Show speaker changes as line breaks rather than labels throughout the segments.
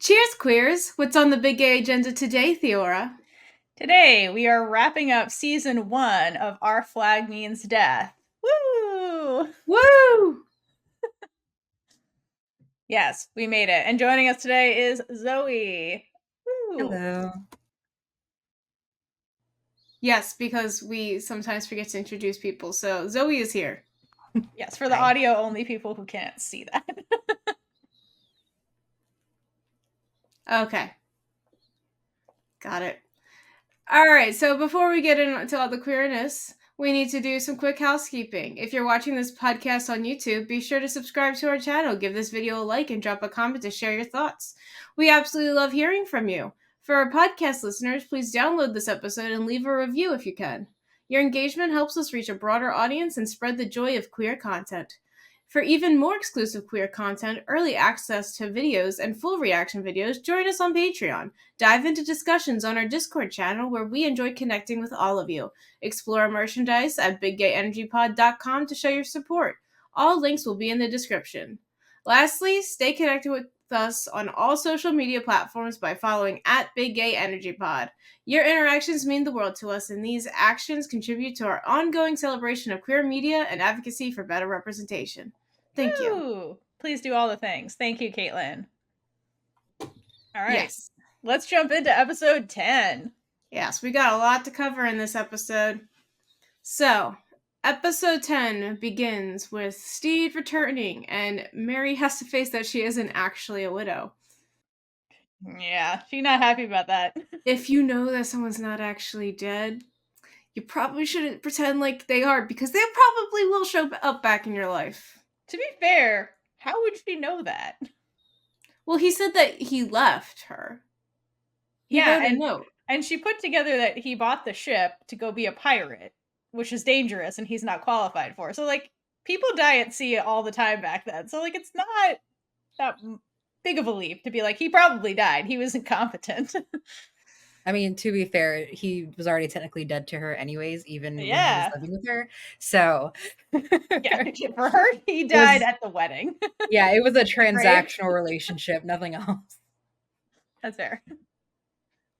Cheers, queers! What's on the big gay agenda today, Theora?
Today, we are wrapping up season 1 of Our Flag Means Death. Woo!
Woo!
Yes, we made it. And joining us today is Zoey. Woo!
Hello.
Yes, because we sometimes forget to introduce people, so Zoey is here.
Yes, for the audio-only people who can't see that.
Okay. Got it. Alright, so before we get into all the queerness, we need to do some quick housekeeping. If you're watching this podcast on YouTube, be sure to subscribe to our channel, give this video a like, and drop a comment to share your thoughts. We absolutely love hearing from you. For our podcast listeners, please download this episode and leave a review if you can. Your engagement helps us reach a broader audience and spread the joy of queer content. For even more exclusive queer content, early access to videos, and full reaction videos, join us on Patreon. Dive into discussions on our Discord channel where we enjoy connecting with all of you. Explore our merchandise at biggayenergypod.com to show your support. All links will be in the description. Lastly, stay connected with us on all social media platforms by following at BigGayEnergyPod. Your interactions mean the world to us, and these actions contribute to our ongoing celebration of queer media and advocacy for better representation. Thank you.
Please do all the things. Thank you, Kaitlynn. All right.
Yes.
Let's jump into episode 10.
Yes, we got a lot to cover in this episode. So, episode 10 begins with Stede returning, and Mary has to face that she isn't actually a widow.
Yeah, she's not happy about that.
If you know that someone's not actually dead, you probably shouldn't pretend like they are, because they probably will show up back in your life.
To be fair, how would she know that?
Well, he said that he left her. He wrote a note.
And she put together that he bought the ship to go be a pirate, which is dangerous and he's not qualified for. So, like, people die at sea all the time back then. So, like, it's not that big of a leap to be like, he probably died. He was incompetent.
I mean, to be fair, he was already technically dead to her anyways, even when he was living with her. So,
yeah, for her, he died at the wedding.
Yeah, it was a transactional relationship, nothing else.
That's fair.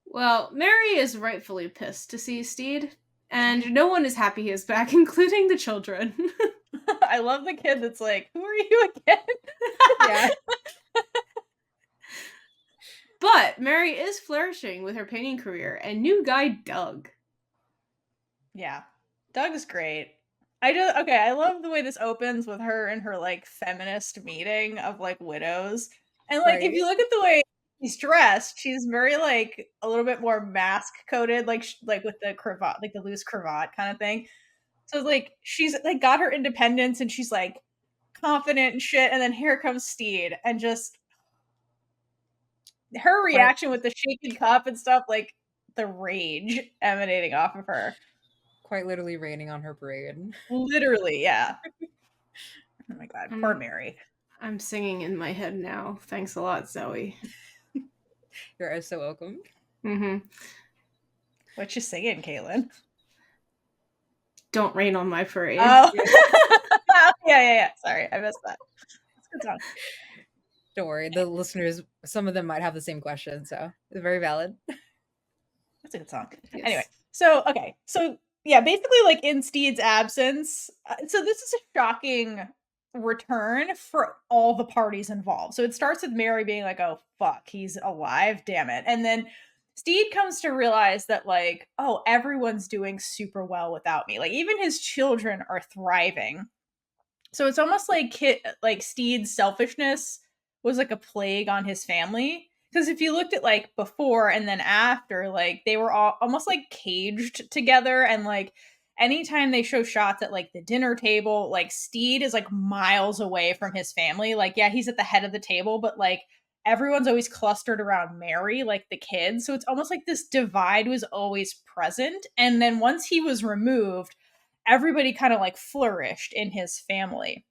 Well, Mary is rightfully pissed to see Stede, and no one is happy he is back, including the children.
I love the kid that's like, who are you again?
Yeah.
But Mary is flourishing with her painting career, and new guy Doug.
Yeah, Doug is great. I love the way this opens with her and her, like, feminist meeting of, like, widows. And, like, if you look at the way she's dressed, she's very, like, a little bit more mask-coated, like with the cravat, like, the loose cravat kind of thing. So, like, she's, like, got her independence, and she's, like, confident and shit, and then here comes Stede, and just her reaction with the shaken cup and stuff, like, the rage emanating off of her.
Quite literally raining on her parade.
Literally, yeah. Oh my god, poor Mary.
I'm singing in my head now. Thanks a lot, Zoey.
You're so welcome.
Mm-hmm.
What you singing, Kaitlynn?
Don't Rain on My Parade.
Oh. yeah. Sorry, I missed that. That's a good song.
Don't worry, the listeners, some of them might have the same question, so it's very valid.
That's a good song. Yes. Anyway, so yeah, basically, like, in Stede's absence, so this is a shocking return for all the parties involved. So it starts with Mary being like, oh, fuck, he's alive, damn it. And then Stede comes to realize that, like, oh, everyone's doing super well without me. Like, even his children are thriving. So it's almost like Stede's selfishness was like a plague on his family. Because if you looked at, like, before and then after, like, they were all almost, like, caged together. And, like, anytime they show shots at, like, the dinner table, like, Stede is, like, miles away from his family. Like, yeah, he's at the head of the table, but, like, everyone's always clustered around Mary, like the kids. So it's almost like this divide was always present. And then once he was removed, everybody kind of, like, flourished in his family.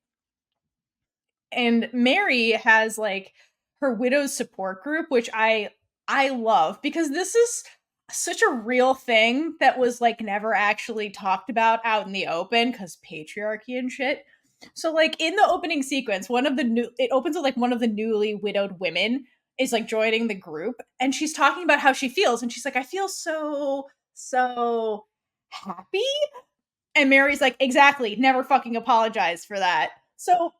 And Mary has, like, her widow's support group, which I love, because this is such a real thing that was, like, never actually talked about out in the open because patriarchy and shit. So, like, in the opening sequence, it opens with, like, one of the newly widowed women is like joining the group, and she's talking about how she feels, and she's like, I feel so happy. And Mary's like, exactly, never fucking apologize for that. So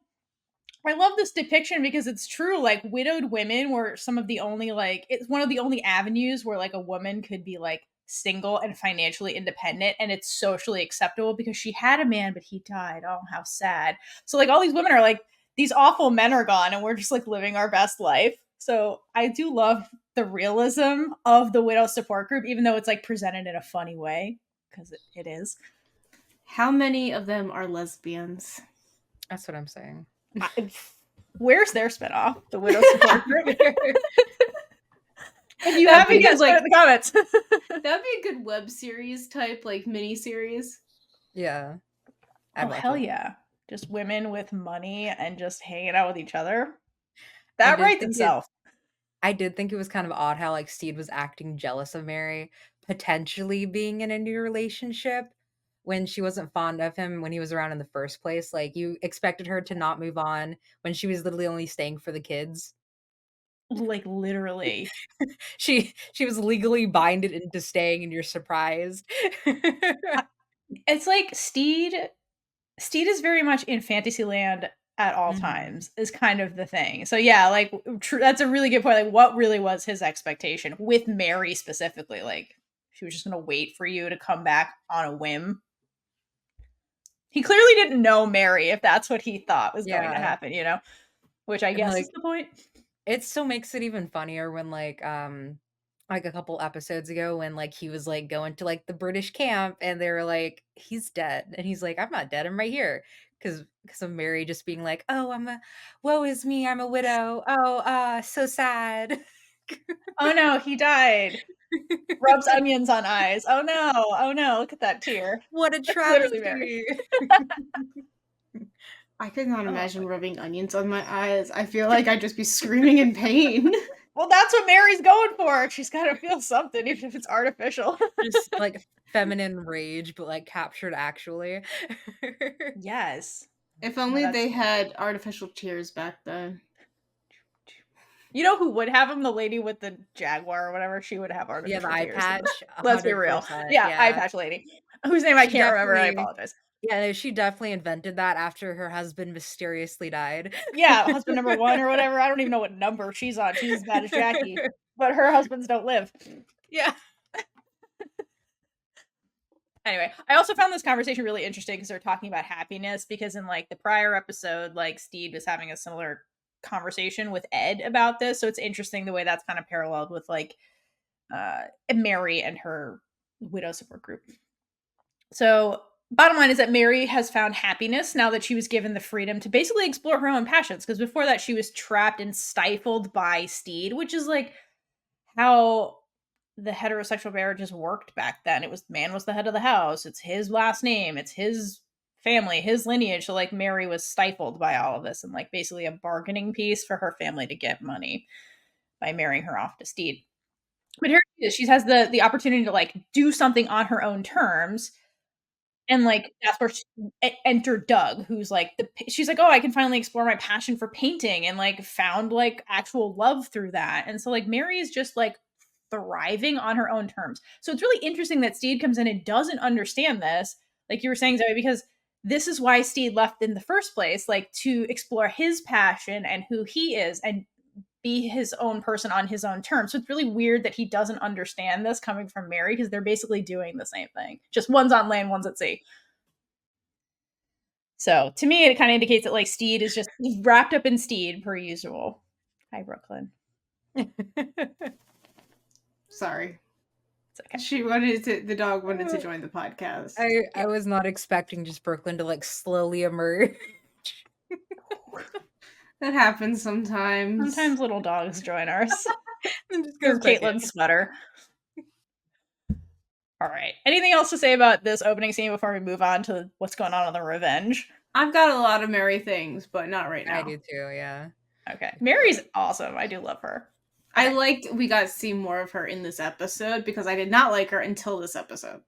I love this depiction because it's true. Like, widowed women were some of the only, like, it's one of the only avenues where like a woman could be like single and financially independent, and it's socially acceptable because she had a man but he died. Oh, how sad. So like all these women are like, these awful men are gone and we're just like living our best life. So I do love the realism of the widow support group, even though it's like presented in a funny way, because it is.
How many of them are lesbians?
That's what I'm saying.
Where's their spinoff? The widow support group. If you haven't, guys, like in the comments.
That'd be a good web series type, like mini series.
Yeah.
Oh hell yeah! Just women with money and just hanging out with each other. That writes itself.
I did think it was kind of odd how like Stede was acting jealous of Mary potentially being in a new relationship when she wasn't fond of him when he was around in the first place. Like, you expected her to not move on when she was literally only staying for the kids.
Like, literally.
she was legally binded into staying, and you're surprised.
It's like Stede is very much in Fantasyland at all times, is kind of the thing. So yeah, like that's a really good point. Like, what really was his expectation with Mary specifically? Like, she was just gonna wait for you to come back on a whim. He clearly didn't know Mary if that's what he thought was going to happen, you know? Which I guess is the point.
It still makes it even funnier when like a couple episodes ago when like he was like going to like the British camp and they were like, he's dead, and he's like, I'm not dead, I'm right here, because of Mary just being like, oh, woe is me, I'm a widow, oh so sad.
Oh no, he died. Rubs onions on eyes. Oh no, look at that tear.
What a travesty.
I could not imagine rubbing onions on my eyes. I feel like I'd just be screaming in pain.
Well, that's what Mary's going for. She's got to feel something, even if it's artificial.
Just like feminine rage, but like captured actually.
Yes.
If only they had artificial tears back then.
You know who would have them? The lady with the jaguar or whatever. She would have artificial tears.
Yeah, the eye patch.
Let's be real. Yeah, eye patch lady. Whose name I can't remember. I apologize.
Yeah, she definitely invented that after her husband mysteriously died.
Yeah, husband number 1 or whatever. I don't even know what number she's on. She's as bad as Jackie. But her husbands don't live.
Yeah.
Anyway, I also found this conversation really interesting because they're talking about happiness, because in like the prior episode, like Stede was having a similar conversation with Ed about this. So it's interesting the way that's kind of paralleled with like Mary and her widow support group. So bottom line is that Mary has found happiness now that she was given the freedom to basically explore her own passions, because before that she was trapped and stifled by Stede, which is like how the heterosexual marriages worked back then. It was, man was the head of the house, it's his last name, it's his family, his lineage. So like Mary was stifled by all of this and like basically a bargaining piece for her family to get money by marrying her off to Stede. But here she has the opportunity to like do something on her own terms. And like that's where enter Doug, who's like she's like, oh, I can finally explore my passion for painting, and like found like actual love through that. And so like Mary is just like thriving on her own terms. So it's really interesting that Stede comes in and doesn't understand this, like you were saying, Zoe, because this is why Stede left in the first place, like to explore his passion and who he is and be his own person on his own terms. So it's really weird that he doesn't understand this coming from Mary, because they're basically doing the same thing. Just one's on land, one's at sea. So to me, it kind of indicates that like Stede is just wrapped up in Stede per usual. Hi, Brooklyn.
Sorry.
It's okay.
The dog wanted to join the podcast.
I was not expecting just Brooklyn to like slowly emerge.
That happens sometimes.
Sometimes little dogs join ours. Because Kaitlyn's sweater. All right. Anything else to say about this opening scene before we move on to what's going on the Revenge?
I've got a lot of Mary things, but not right now.
I do too, yeah.
Okay. Mary's awesome. I do love her.
Okay. I liked we got to see more of her in this episode, because I did not like her until this episode.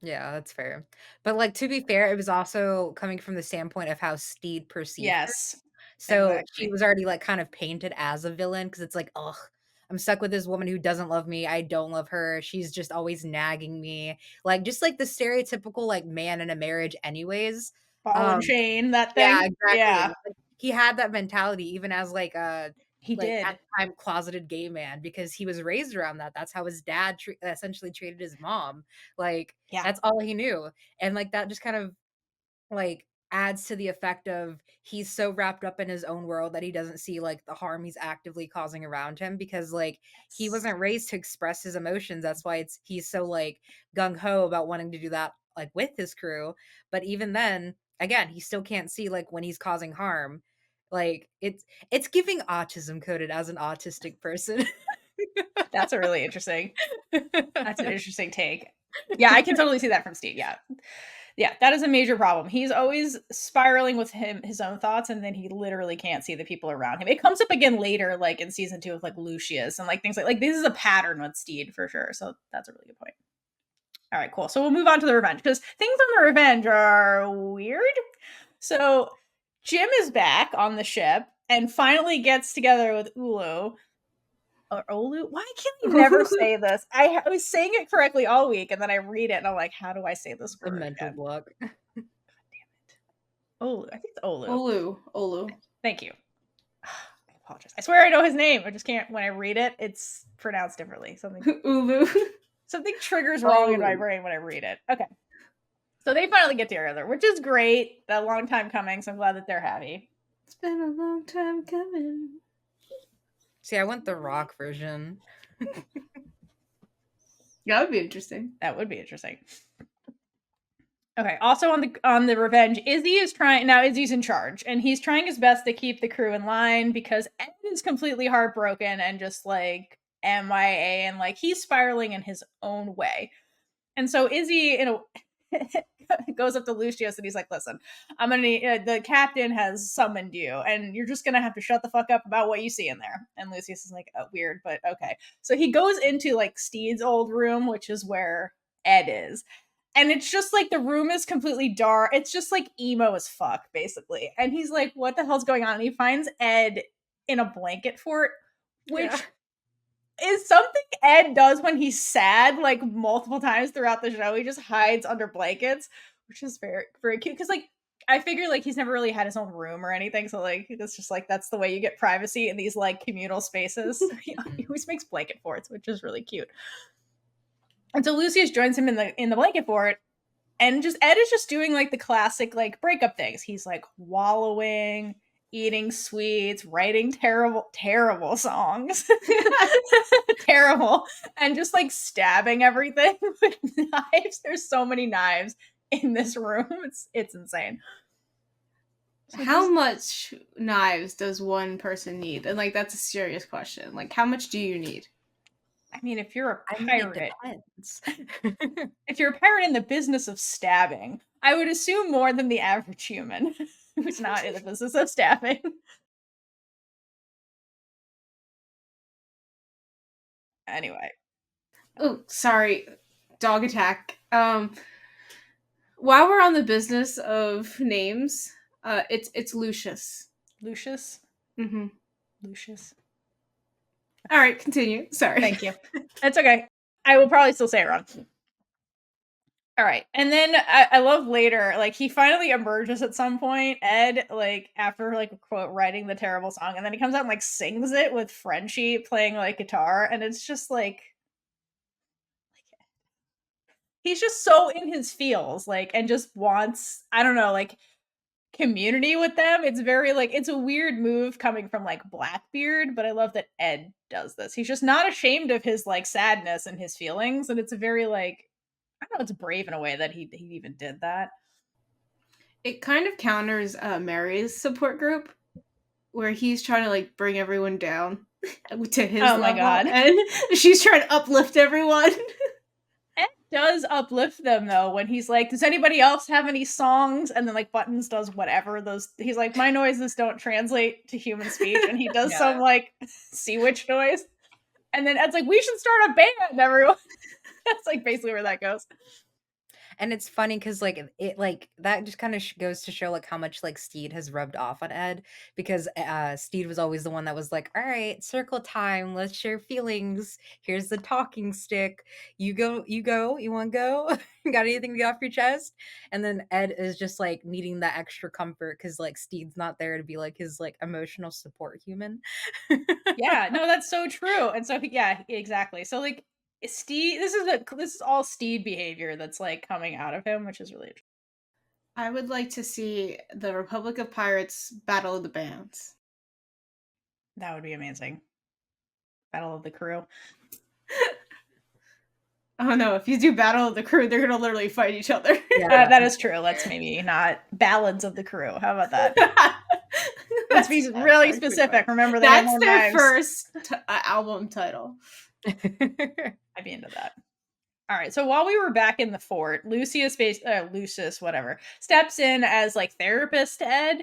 Yeah, that's fair. But like, to be fair, it was also coming from the standpoint of how Stede perceived her. So she was already like kind of painted as a villain because it's like, ugh, I'm stuck with this woman who doesn't love me. I don't love her. She's just always nagging me. Like just like the stereotypical like man in a marriage anyways.
Ball and chain, that thing.
Yeah, exactly.
Yeah.
Like, he had that mentality even as like a
He
like
did.
at the time closeted gay man because he was raised around that. That's how his dad essentially treated his mom. Like that's all he knew. And like that just kind of like adds to the effect of he's so wrapped up in his own world that he doesn't see like the harm he's actively causing around him because like he wasn't raised to express his emotions. That's why he's so like gung-ho about wanting to do that like with his crew. But even then, again, he still can't see like when he's causing harm. Like it's giving autism coded as an autistic person.
That's a really interesting. That's an interesting take. Yeah, I can totally see that from Stede. Yeah. Yeah, that is a major problem. He's always spiraling with his own thoughts, and then he literally can't see the people around him. It comes up again later, like in season 2 with like Lucius and like things like this is a pattern with Stede for sure. So that's a really good point. All right, cool. So we'll move on to the revenge because things on the revenge are weird. So Jim is back on the ship and finally gets together with Ulu. Or Olu? Why can you never say this? I was saying it correctly all week, and then I read it, and I'm like, how do I say this word?
A mental block.
God damn it. Olu. I think it's Olu.
Olu.
Thank you. I apologize. I swear I know his name. I just can't. When I read it, it's pronounced differently. Something triggers wrong in my brain when I read it. Okay. So they finally get together, which is great. A long time coming, so I'm glad that they're happy.
It's been a long time coming.
See, I want the rock version.
That would be interesting.
That would be interesting. Okay. Also on the revenge, Izzy is trying now. Izzy's in charge, and he's trying his best to keep the crew in line because Ed is completely heartbroken and just like MIA, and like he's spiraling in his own way. And so Izzy, goes up to Lucius and he's like, listen, I'm gonna need, the captain has summoned you and you're just gonna have to shut the fuck up about what you see in there. And Lucius is like, oh, weird, but okay. So he goes into like Stede's old room, which is where Ed is, and it's just like the room is completely dark. It's just like emo as fuck basically. And he's like, what the hell's going on? And he finds Ed in a blanket fort, which is something Ed does when he's sad, like multiple times throughout the show. He just hides under blankets, which is very, very cute. Because, like, I figure, like, he's never really had his own room or anything. So, like, it's just, like, that's the way you get privacy in these, like, communal spaces. He always makes blanket forts, which is really cute. And so Lucius joins him in the blanket fort. And just Ed is just doing, like, the classic, like, breakup things. He's, like, wallowing, eating sweets, writing terrible songs. Terrible. And just like stabbing everything with knives. There's so many knives in this room. It's insane.
So how much knives does one person need? And like that's a serious question. Like how much do you need?
I mean, if you're a pirate, if you're a pirate in the business of stabbing, I would assume more than the average human who's not in the business of stabbing. Anyway.
Oh, sorry. Dog attack. While we're on the business of names, it's Lucius.
Lucius?
Mm-hmm.
Lucius.
All right, continue. Sorry.
Thank you. That's okay. I will probably still say it wrong. All right. And then I love later, like he finally emerges at some point, Ed, like after like quote writing the terrible song, and then he comes out and like sings it with Frenchie playing like guitar, and it's just like he's just so in his feels, like, and just wants, I don't know, like community with them. It's very like it's a weird move coming from like Blackbeard, but I love that Ed does this. He's just not ashamed of his like sadness and his feelings, and it's a very like I don't know, it's brave in a way that he even did that.
It kind of counters Mary's support group, where he's trying to like bring everyone down to his level.
My god!
And she's trying to uplift everyone.
Ed does uplift them though when he's like, "Does anybody else have any songs?" And then like Buttons does whatever those. He's like, "My noises don't translate to human speech," and he does some like sea witch noise. And then Ed's like, "We should start a band, everyone." That's like basically where that goes.
And it's funny because like it like that just kind of goes to show like how much like Stede has rubbed off on Ed, because Stede was always the one that was like, all right, circle time, let's share feelings, here's the talking stick, you go, you want to go? Got anything to get off your chest? And then Ed is just like needing that extra comfort because like Stede's not there to be like his like emotional support human.
Yeah, no, that's so true. And so yeah, exactly. So like Stede, this is all Stede behavior that's like coming out of him, which is really interesting.
I would like to see the Republic of Pirates Battle of the Bands.
That would be amazing. Battle of the Crew.
Oh no, if you do Battle of the Crew, they're gonna literally fight each other.
Yeah, that is true. Let's maybe not Ballads of the Crew. How about that? Let's be really specific. Remember,
that's their first album title.
I'd be into that. All right. So while we were back in the fort, Lucius, whatever, steps in as like therapist to Ed,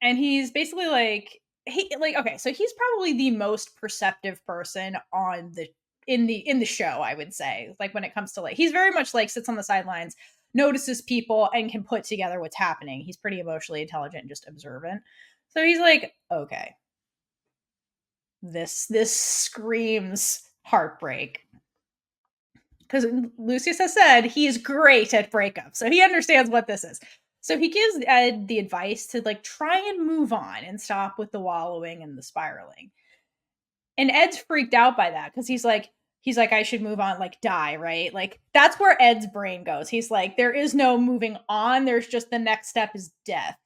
and he's basically like okay, so he's probably the most perceptive person on the in the show, I would say. Like when it comes to like, he's very much like sits on the sidelines, notices people, and can put together what's happening. He's pretty emotionally intelligent and just observant. So he's like, okay, this screams heartbreak. Because Lucius has said he's great at breakup, so he understands what this is. So he gives Ed the advice to like try and move on and stop with the wallowing and the spiraling. And Ed's freaked out by that because he's like, I should move on, like die, right? Like that's where Ed's brain goes. He's like, there is no moving on. There's just the next step is death.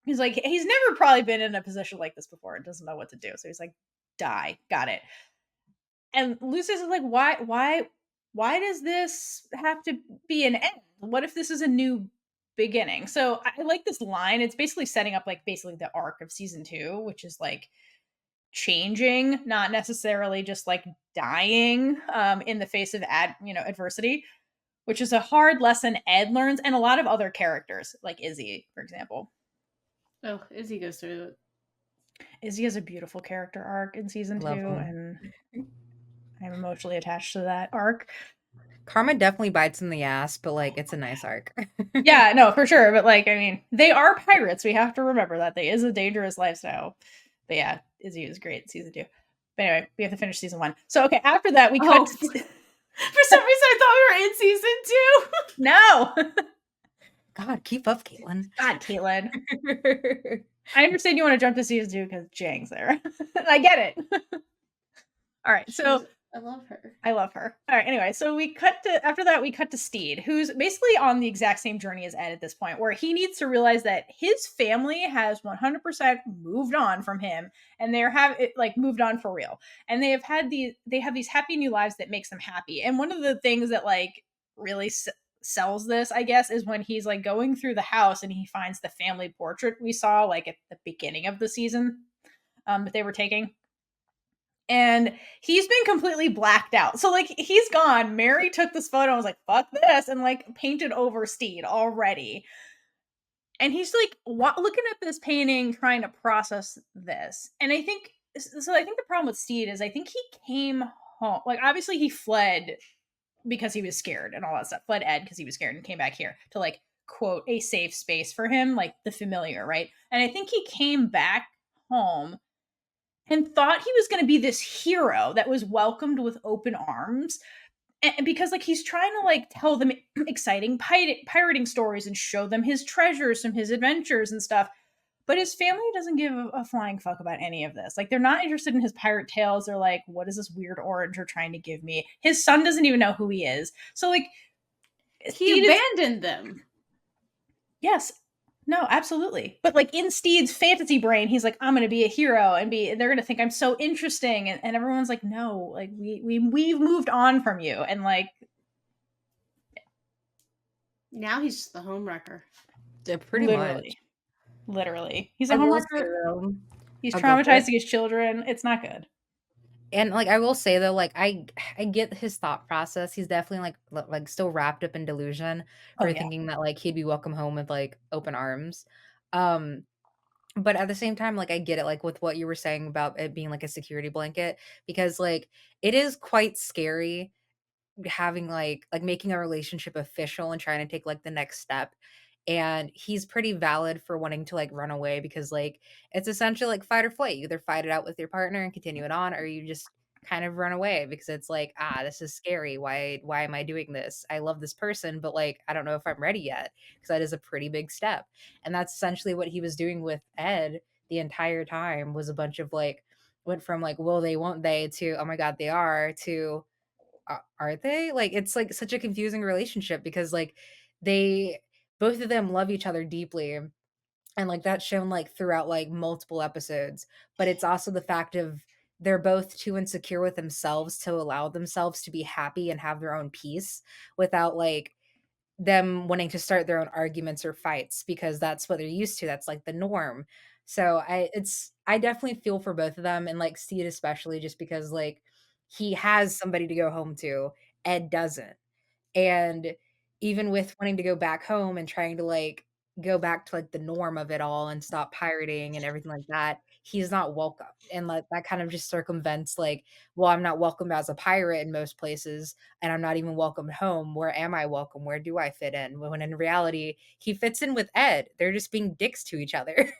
He's like, he's never probably been in a position like this before and doesn't know what to do. So he's like, die, got it. And Lucius is like, why does this have to be an end? What if this is a new beginning? So I like this line. It's basically setting up like basically the arc of season 2, which is like changing, not necessarily just like dying in the face of adversity, which is a hard lesson Ed learns, and a lot of other characters, like Izzy, for example.
Oh, Izzy goes through it.
Izzy has a beautiful character arc in season 2, and I'm emotionally attached to that arc.
Karma definitely bites in the ass, but like it's a nice arc.
Yeah, no, for sure. But like, I mean, they are pirates. We have to remember that they is a dangerous lifestyle. But yeah, Izzy is great in season 2. But anyway, we have to finish season 1. So okay, after that we cut.
For some reason, I thought we were in season 2.
No.
God, keep up, Kaitlynn.
God, Kaitlynn. I understand you want to jump to season 2 because Jang's there. I get it. All right, so
I love her.
I love her. All right, anyway, so after that we cut to Stede, who's basically on the exact same journey as Ed at this point, where he needs to realize that his family has 100% moved on from him, and moved on for real, and they have these happy new lives that makes them happy. And one of the things that like really sells this, I guess, is when he's like going through the house and he finds the family portrait we saw like at the beginning of the season that they were taking. And he's been completely blacked out. So, like, he's gone. Mary took this photo and was like, fuck this, and, like, painted over Stede already. And he's, like, looking at this painting, trying to process this. And I think the problem with Stede is I think he came home. Like, obviously he fled because he was scared and all that stuff. Fled Ed because he was scared and came back here to, like, quote, a safe space for him, like, the familiar, right? And I think he came back home and thought he was going to be this hero that was welcomed with open arms. And because like he's trying to like tell them exciting pirating stories and show them his treasures from his adventures and stuff. But his family doesn't give a flying fuck about any of this. Like they're not interested in his pirate tales. They're like, what is this weird orange you're trying to give me? His son doesn't even know who he is. So like
he abandoned them.
Yes. No, absolutely. But like in Stede's fantasy brain, he's like, I'm going to be a hero and they're going to think I'm so interesting. And everyone's like, no, like we've moved on from you. And like,
now he's just the homewrecker.
Yeah, pretty much.
Literally. He's a homewrecker. He's traumatizing his children. It's not good.
And like I will say though, like I get his thought process. He's definitely like still wrapped up in delusion for thinking that like he'd be welcome home with like open arms. But at the same time, like I get it, like with what you were saying about it being like a security blanket, because like it is quite scary having like making a relationship official and trying to take like the next step. And he's pretty valid for wanting to like run away because like it's essentially like fight or flight. You either fight it out with your partner and continue it on, or you just kind of run away because it's like, this is scary. Why am I doing this? I love this person, but like I don't know if I'm ready yet, because that is a pretty big step. And that's essentially what he was doing with Ed the entire time, was a bunch of like, went from like will they won't they to oh my god they are, to are they? Like, it's, like, such a confusing relationship because, like, they both of them love each other deeply, and, like, that's shown, like, throughout, like, multiple episodes, but it's also the fact of they're both too insecure with themselves to allow themselves to be happy and have their own peace without, like, them wanting to start their own arguments or fights because that's what they're used to, that's, like, the norm. So, I definitely feel for both of them, and, like, Stede especially just because, like, he has somebody to go home to, Ed doesn't. And even with wanting to go back home and trying to, like, go back to, like, the norm of it all and stop pirating and everything like that, he's not welcome. And, like, that kind of just circumvents, like, well, I'm not welcome as a pirate in most places, and I'm not even welcomed home. Where am I welcome? Where do I fit in? When in reality, he fits in with Ed. They're just being dicks to each other.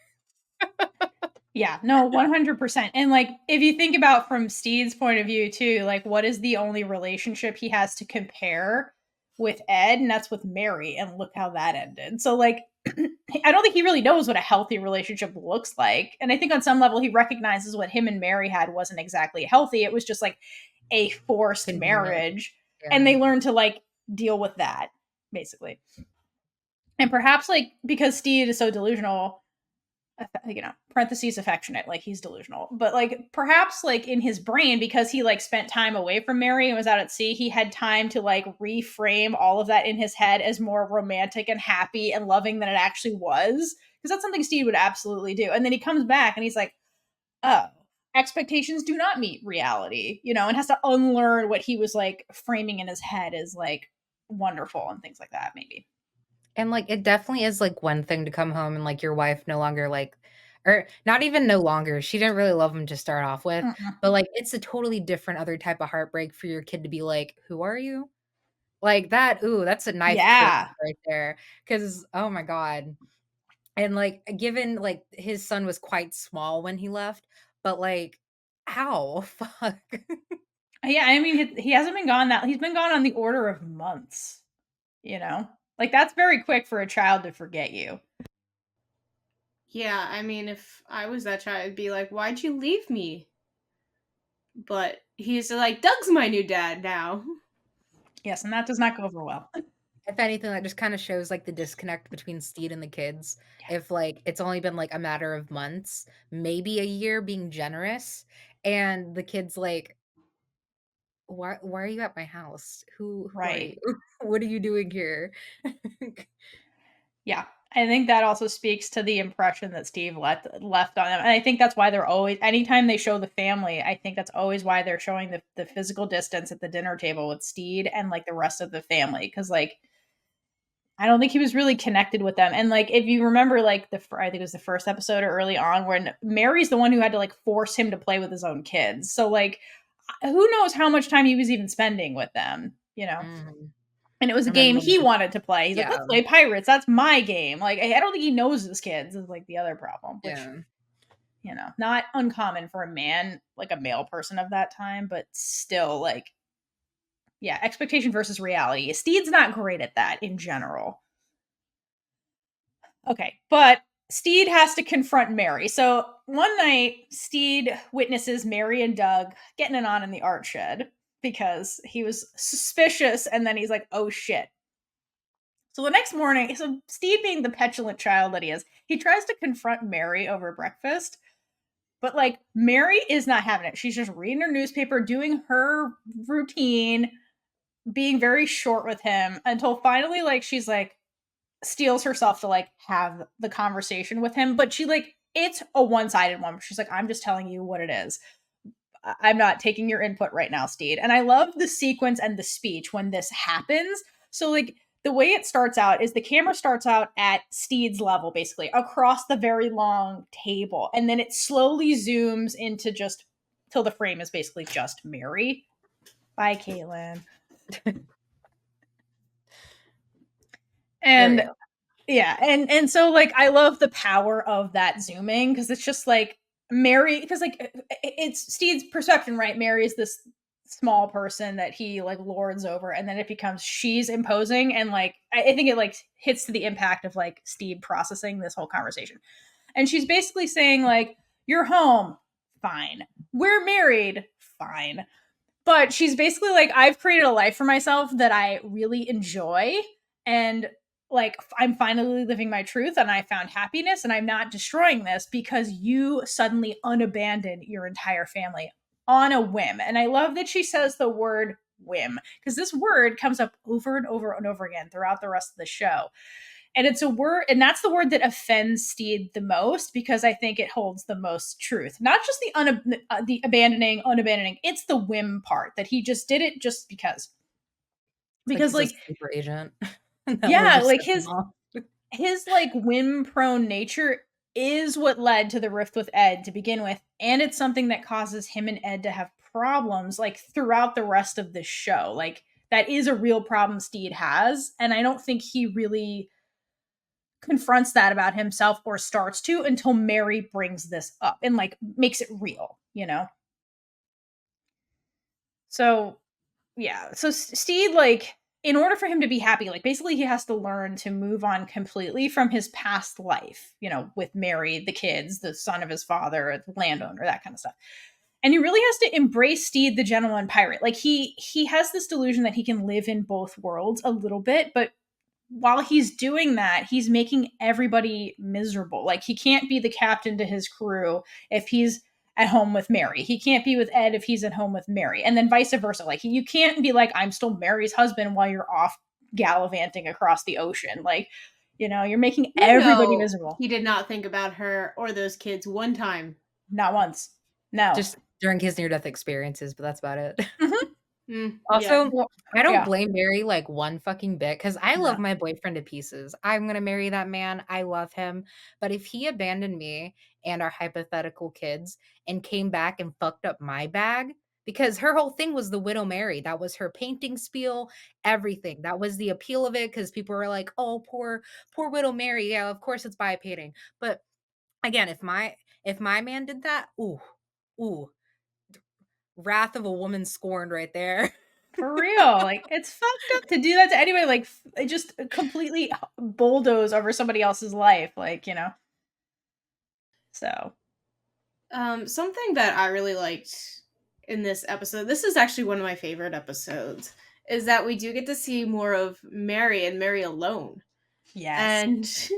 Yeah, no, 100%. And like, if you think about from Stede's point of view too, like what is the only relationship he has to compare with Ed? And that's with Mary. And look how that ended. So like, I don't think he really knows what a healthy relationship looks like. And I think on some level he recognizes what him and Mary had wasn't exactly healthy. It was just like a forced
Convenient.
marriage.
Yeah.
And they learned to like deal with that, basically. And perhaps like because Stede is so delusional, you know, parentheses affectionate, like he's delusional, but like perhaps like in his brain, because he like spent time away from Mary and was out at sea, he had time to like reframe all of that in his head as more romantic and happy and loving than it actually was, because that's something Stede would absolutely do. And then he comes back and he's like, oh, expectations do not meet reality, you know, and has to unlearn what he was like framing in his head as like wonderful and things like that, maybe.
And, like, it definitely is, like, one thing to come home and, like, your wife no longer, like, or not even no longer, she didn't really love him to start off with, but, like, it's a totally different other type of heartbreak for your kid to be like, "Who are you?" Like, that ooh, that's a knife twist
Yeah.
right there. Because oh my god. And, like, given, like, his son was quite small when he left, but, like, how? Fuck.
Yeah, I mean, he hasn't been gone that he's been gone on the order of months, you know? Like, that's very quick for a child to forget you.
Yeah, I mean, if I was that child, I'd be like, why'd you leave me? But he's like, Doug's my new dad now.
Yes, and that does not go over well.
If anything, that just kinda shows, like, the disconnect between Stede and the kids. If, like, it's only been, like, a matter of months, maybe a year being generous, and the kid's like, why are you at my house? Who are you?
Right.
What are you doing here?"
Yeah. I think that also speaks to the impression that Steve left on them. And I think that's why they're always anytime they show the family, I think that's always why they're showing the physical distance at the dinner table with Stede and like the rest of the family. Cause like I don't think he was really connected with them. And like if you remember like I think it was the first episode or early on when Mary's the one who had to like force him to play with his own kids. So like who knows how much time he was even spending with them, you know?
Mhm.
And it was
I
a game
remember when
he wanted to play. He's like,
yeah,
let's play Pirates. That's my game. Like, I don't think he knows his kids is like the other problem, which,
yeah.
you know, not uncommon for a man, like a male person of that time, but still like, yeah, expectation versus reality. Stede's not great at that in general. Okay. But Stede has to confront Mary. So one night, Stede witnesses Mary and Doug getting it on in the art shed because he was suspicious. And then he's like, oh shit. So the next morning, so Stede being the petulant child that he is, he tries to confront Mary over breakfast. But like Mary is not having it. She's just reading her newspaper, doing her routine, being very short with him until finally like she's like steals herself to like have the conversation with him, but she like it's a one-sided one. She's like, I'm just telling you what it is. I'm not taking your input right now, Stede. And I love the sequence and the speech when this happens. So like the way it starts out is the camera starts out at Stede's level, basically across the very long table, and then it slowly zooms into just till the frame is basically just Mary. Bye, Kaitlynn. And yeah, and so like I love the power of that zooming, because it's just like Mary, because like it's Stede's perception, right? Mary is this small person that he like lords over, and then it becomes she's imposing, and like I think it like hits to the impact of like Stede processing this whole conversation. And she's basically saying like, you're home, fine. We're married, fine. But she's basically like, I've created a life for myself that I really enjoy, and like I'm finally living my truth, and I found happiness, and I'm not destroying this because you suddenly unabandoned your entire family on a whim. And I love that she says the word whim, because this word comes up over and over and over again throughout the rest of the show. And it's a word, and that's the word that offends Stede the most, because I think it holds the most truth. Not just the unabandoning. It's the whim part, that he just did it just because. Because
like super agent.
Yeah, like his like whim prone nature is what led to the rift with Ed to begin with, and it's something that causes him and Ed to have problems like throughout the rest of the show. Like that is a real problem Stede has, and I don't think he really confronts that about himself, or starts to, until Mary brings this up and like makes it real, you know? So yeah, so Stede, like, in order for him to be happy, like basically he has to learn to move on completely from his past life, you know, with Mary, the kids, the son of his father, the landowner, that kind of stuff. And he really has to embrace Stede, the gentleman pirate. Like he has this delusion that he can live in both worlds a little bit, but while he's doing that, he's making everybody miserable. Like he can't be the captain to his crew if he's at home with Mary. He can't be with Ed if he's at home with Mary. And then vice versa. Like you can't be like, I'm still Mary's husband while you're off gallivanting across the ocean. Like, you know, you're making everybody miserable.
He did not think about her or those kids one time.
Not once. No.
Just during his near-death experiences, but that's about it.
Mm-hmm.
Also, yeah. I don't blame Mary like one fucking bit, because I love my boyfriend to pieces. I'm gonna marry that man. I love him. But if he abandoned me and our hypothetical kids and came back and fucked up my bag, because her whole thing was the widow Mary. That was her painting spiel, everything. That was the appeal of it, because people were like, oh, poor widow Mary. Yeah, of course it's by a painting. But again, if my man did that, ooh. Wrath of a woman scorned right there.
For real. Like it's fucked up to do that to anybody. Like just completely bulldoze over somebody else's life. Like, you know. So
something that I really liked in this episode, this is actually one of my favorite episodes, is that we do get to see more of Mary and Mary alone.
Yes.
And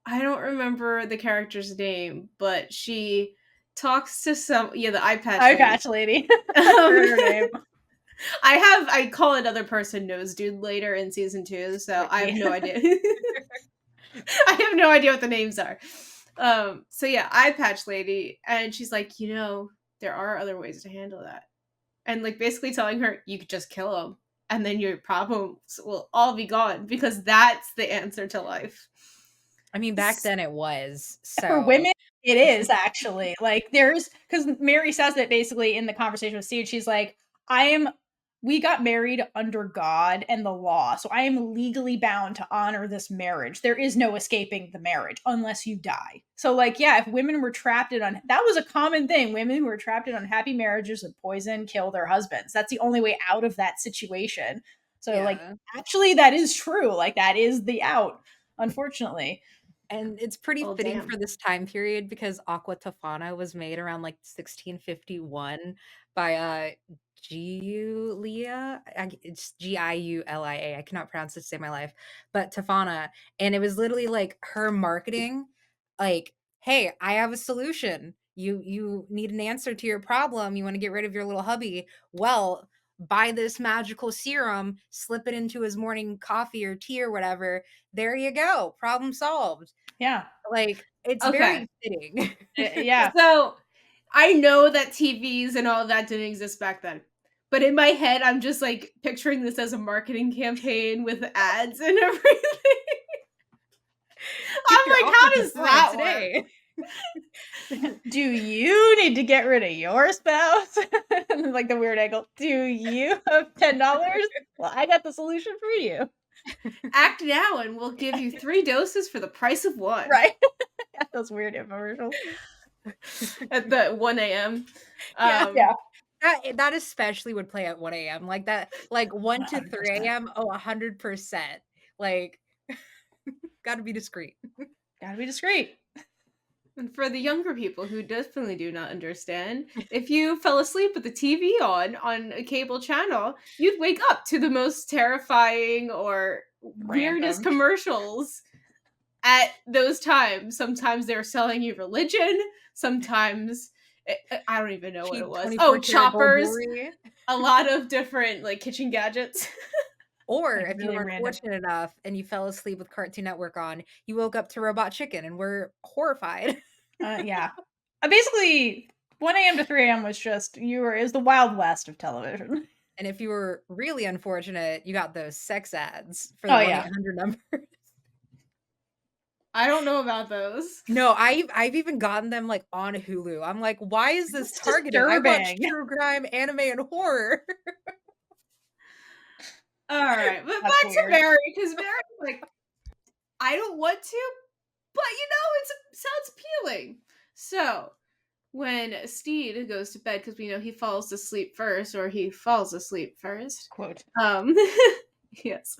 I don't remember the character's name, but she talks to the eye patch
lady.
Her name. I call another person Nose Dude later in season 2, so I have no idea. I have no idea what the names are. So yeah, eye patch lady, and she's like, you know, there are other ways to handle that, and like basically telling her you could just kill him, and then your problems will all be gone, because that's the answer to life.
I mean, back then it was. So
for women, it is actually like because Mary says it basically in the conversation with Stede. She's like, we got married under God and the law, so I am legally bound to honor this marriage. There is no escaping the marriage unless you die. So like, yeah, if women were trapped in that was a common thing. Women who were trapped in unhappy marriages would poison, kill their husbands. That's the only way out of that situation. So like, actually that is true. Like that is the out, unfortunately.
And it's pretty fitting for this time period, because Aqua Tofana was made around like 1651 by Giulia. It's Giulia. I cannot pronounce it to save my life. But Tofana. And it was literally like her marketing, like, hey, I have a solution. You need an answer to your problem. You want to get rid of your little hubby. Well, buy this magical serum, slip it into his morning coffee or tea or whatever. There you go. Problem solved.
Yeah.
Like, it's very fitting.
Yeah.
So I know that TVs and all of that didn't exist back then, but in my head, I'm just like picturing this as a marketing campaign with ads and everything. I'm like, how does that work?
Do you need to get rid of your spouse? Like the weird angle. Do you have $10? Well, I got the solution for you.
Act now and we'll give you 3 doses for the price of 1.
Right. Those weird infomercials.
At the 1 a.m.
Yeah.
That especially would play at 1 a.m. Like that, like 1 to 3
100%.
a.m. Oh, 100%. Like, gotta be discreet.
Gotta be discreet.
And for the younger people who definitely do not understand, if you fell asleep with the TV on a cable channel, you'd wake up to the most terrifying or weirdest commercials at those times. Sometimes they're selling you religion. Sometimes I don't even know what it was. Oh, choppers. A lot of different like kitchen gadgets.
Or if you were fortunate enough and you fell asleep with Cartoon Network on, you woke up to Robot Chicken and were horrified.
Yeah. Basically, 1 a.m. to 3 a.m. was just, is the Wild West of television.
And if you were really unfortunate, you got those sex ads for the 1-800 number.
I don't know about those.
No, I've even gotten them like on Hulu. I'm like, why is this targeted? I watch true crime, anime, and horror.
All right, but back to Mary, because Mary's like, I don't want to, but it sounds appealing. So when Stede goes to bed, because we know he falls asleep first,
Quote.
Yes.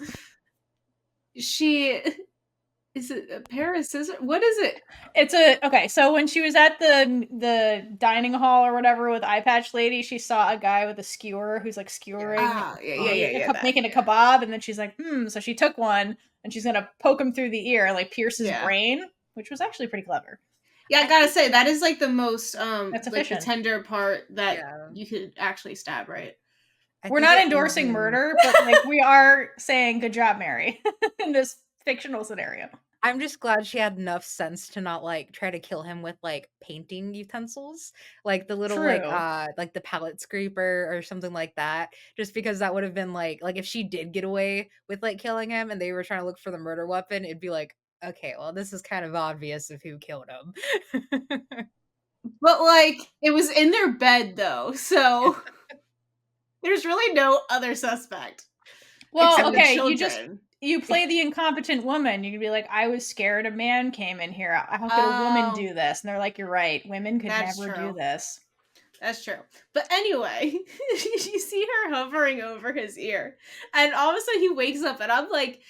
Is it a pair of scissors? What is it?
Okay, so when she was at the dining hall or whatever with Eye Patch Lady, she saw a guy with a skewer who's like skewering, making a kebab, and then she's like, so she took one and she's gonna poke him through the ear, like pierce his brain, which was actually pretty clever.
Yeah, I gotta say that is like the most
that's
like the tender part that you could actually stab, right?
We're not endorsing murder, but like we are saying good job, Mary, in this fictional scenario.
I'm just glad she had enough sense to not like try to kill him with like painting utensils, like the little like the palette scraper or something like that, just because that would have been like if she did get away with like killing him and they were trying to look for the murder weapon, it'd be like, okay, well, this is kind of obvious of who killed him.
But like it was in their bed though, so there's really no other suspect.
Well, okay, you play the incompetent woman. You could be like, I was scared a man came in here. How could a woman do this? And they're like, you're right. Women could never do this.
That's true. But anyway, you see her hovering over his ear. And all of a sudden he wakes up and I'm like,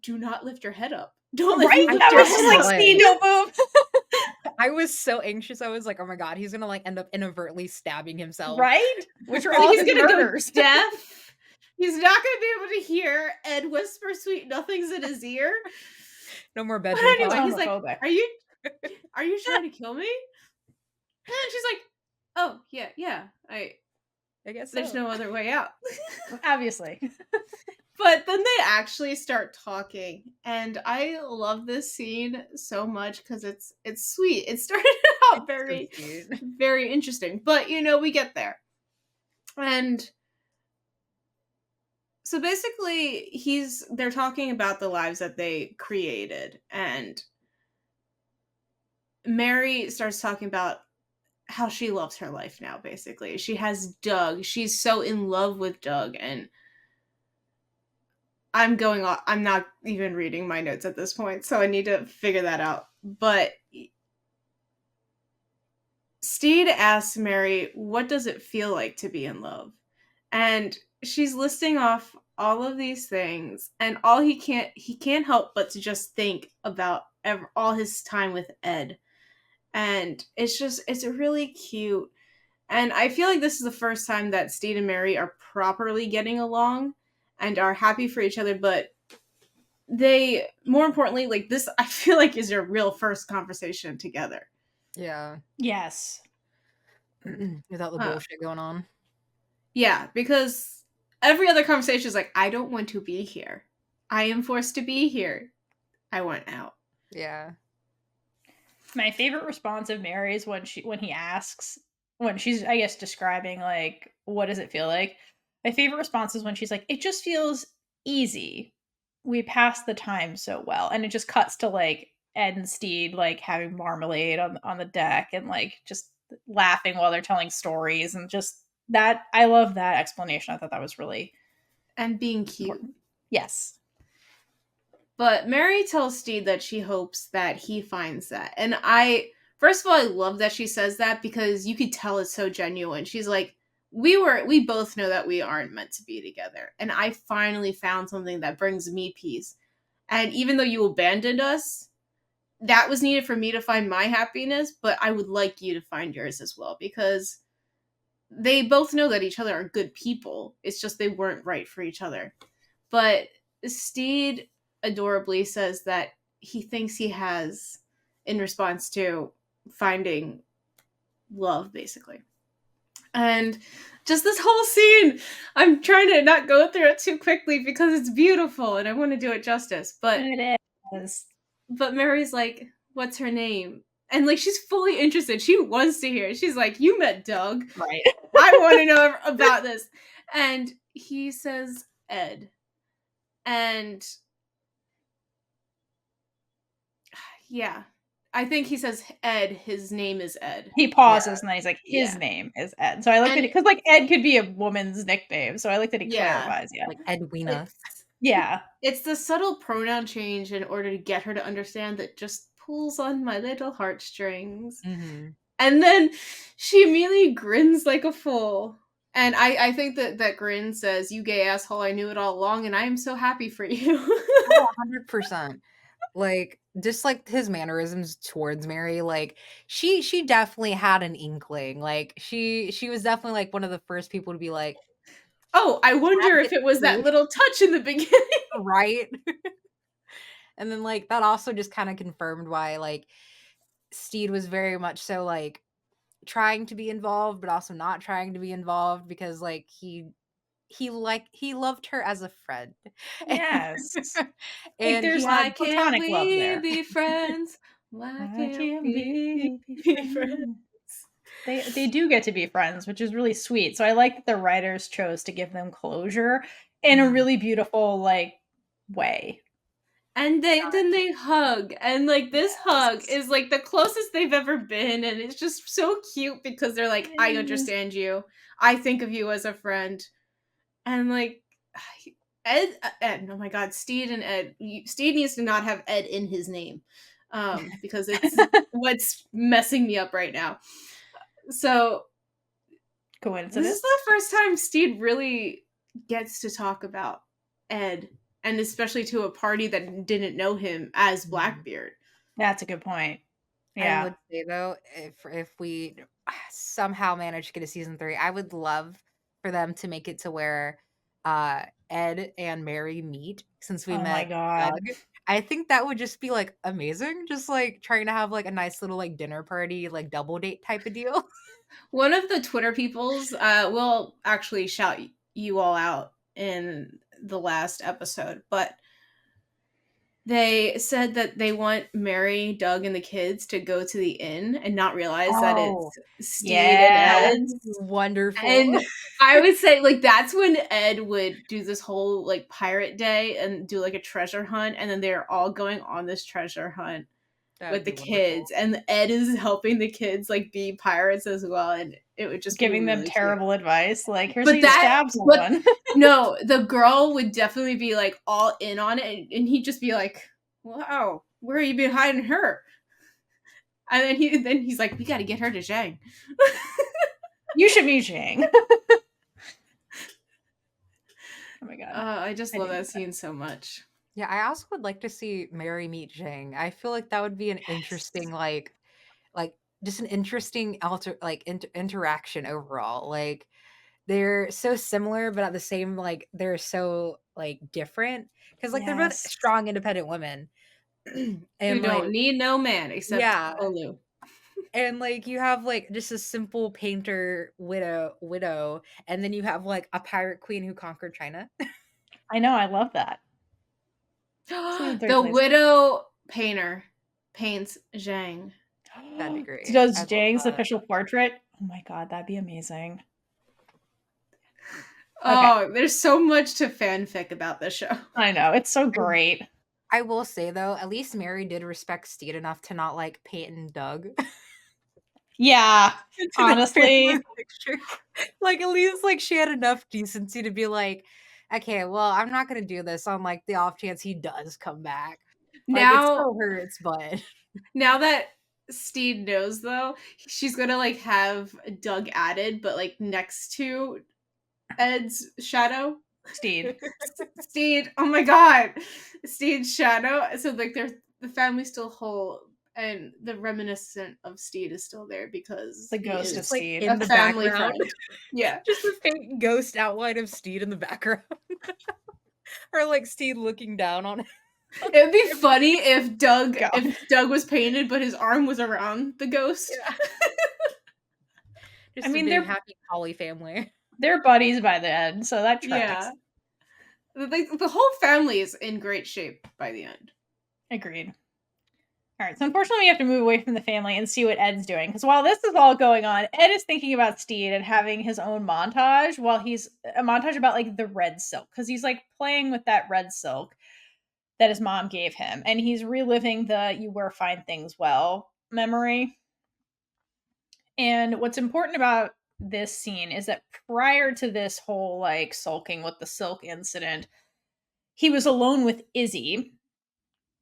do not lift your head up. Don't lift your head up.
I was just like, Stede, don't move.
I was so anxious. I was like, oh my God, he's going to like end up inadvertently stabbing himself.
Right? Which are all
he's going to go deaf. He's not going to be able to hear Ed whisper sweet nothings in his ear.
No more bedroom.
But anyway, he's like, are you trying to kill me? And she's like, oh, yeah. I guess there's no other way out.
Obviously.
But then they actually start talking. And I love this scene so much because it's sweet. It started out very, very interesting. But, we get there. And so basically, they're talking about the lives that they created, and Mary starts talking about how she loves her life now, basically. She has Doug. She's so in love with Doug, and I'm not even reading my notes at this point, so I need to figure that out. But Stede asks Mary, what does it feel like to be in love? And she's listing off all of these things, and he can't help but to just think about all his time with Ed. And it's really cute. And I feel like this is the first time that Stede and Mary are properly getting along and are happy for each other, but they, more importantly, like this, I feel like is their real first conversation together.
Yeah.
Yes.
Without the bullshit going on.
Yeah, because every other conversation is like, I don't want to be here. I am forced to be here. I want out.
Yeah.
My favorite response of Mary is when he asks, when she's, I guess, describing like, what does it feel like? My favorite response is when she's like, it just feels easy. We pass the time so well. And it just cuts to like Ed and Stede like having marmalade on the deck and like just laughing while they're telling stories, and just that, I love that explanation. I thought that was really
And being cute.
important. Yes.
But Mary tells Stede that she hopes that he finds that. And first of all, I love that she says that because you could tell it's so genuine. She's like, we both know that we aren't meant to be together. And I finally found something that brings me peace. And even though you abandoned us, that was needed for me to find my happiness, but I would like you to find yours as well, because they both know that each other are good people. It's just they weren't right for each other. But Stede adorably says that he thinks he has, in response to finding love, basically. And just this whole scene, I'm trying to not go through it too quickly because it's beautiful and I want to do it justice. But
it is.
But Mary's like, what's her name? And like, she's fully interested. She wants to hear. She's like, you met Doug.
Right.
I want to know about this. And he says Ed. And yeah, I think he says Ed. His name is Ed.
He pauses and then he's like, his name is Ed. So I like that because like Ed could be a woman's nickname. So I like that he clarifies. Yeah.
Like Edwina.
It's the subtle pronoun change in order to get her to understand that just pulls on my little heartstrings.
Mm-hmm.
And then she immediately grins like a fool. And I think that grin says, you gay asshole, I knew it all along, and I am so happy for you.
100%. Like, just like his mannerisms towards Mary, like she definitely had an inkling. Like she was definitely like one of the first people to be like,
oh, I wonder if it was that little touch in the beginning.
Right. And then like that also just kind of confirmed why like Stede was very much so like trying to be involved but also not trying to be involved, because like he loved her as a friend.
Yes.
And
like, there's
why
platonic
can't
love
we
there.
be friends? Why can't we be friends?
They do get to be friends, which is really sweet. So I like that the writers chose to give them closure in a really beautiful like way.
And then they hug, and like this hug is like the closest they've ever been, and it's just so cute because they're like, I understand you, I think of you as a friend. And like Ed, oh my god, Stede and Ed. Stede needs to not have Ed in his name, because it's what's messing me up right now. So
coincidence.
This is the first time Stede really gets to talk about Ed, and especially to a party that didn't know him as Blackbeard.
That's a good point. Yeah.
I would say though, if we somehow manage to get a season 3, I would love for them to make it to where Ed and Mary meet, since we met Doug. I think that would just be like amazing. Just like trying to have like a nice little like dinner party, like double date type of deal.
One of the Twitter peoples will actually shout you all out in the last episode, but they said that they want Mary, Doug, and the kids to go to the inn and not realize that it's Stede and Ed's.
Wonderful.
And I would say like that's when Ed would do this whole like pirate day and do like a treasure hunt, and then they're all going on this treasure hunt with the kids, and Ed is helping the kids like be pirates as well, and it would just
giving
be
them
really
terrible advice, like here's
but
how you stab someone.
No, the girl would definitely be like all in on it, and he'd just be like, wow, where are you been hiding her? And then he's like, we got to get her to Zhang.
You should meet Zhang. Oh my god,
I just love that scene so much.
Yeah, I also would like to see Mary meet Zhang. I feel like that would be an interesting, like just an interesting interaction overall. Like they're so similar, but at the same, like they're so like different, because like they're both strong, independent women.
And you don't need no man except Olu.
And like you have like just a simple painter widow, and then you have like a pirate queen who conquered China.
I know, I love that.
The widow painter paints Zhang.
That'd be great.
Does Zhang's official portrait? Oh my god, that'd be amazing.
Oh, there's so much to fanfic about this show.
I know, it's so great.
I will say though, at least Mary did respect Stede enough to not like Peyton Doug.
Yeah, honestly.
Picture. Like at least like she had enough decency to be like, okay, well, I'm not gonna do this on like the off chance he does come back. Like it
Now,
still hurts, but
now that Stede knows though, she's gonna like have Doug added, but like next to Ed's shadow.
Stede.
Stede, oh my god, Stede's shadow. So like the family's still whole, and the reminiscent of Stede is still there because
The
he
ghost
is
of
like
Stede.
in
a
the
family
background.
friend. Yeah,
Just a faint ghost outline of Stede in the background. Or like Stede looking down on him.
it would be funny if Doug
God.
was painted, but his arm was around the ghost.
Yeah. Just
I mean,
a big
they're
happy Polly family.
they're buddies by the end, so that tracks.
Yeah, like the whole family is in great shape by the end.
Agreed. All right, so unfortunately, we have to move away from the family and see what Ed's doing. Because while this is all going on, Ed is thinking about Stede and having his own montage while he's a montage about like the red silk. Because he's like playing with that red silk that his mom gave him. And he's reliving the "you wear fine things well" memory. And what's important about this scene is that prior to this whole like sulking with the silk incident, he was alone with Izzy.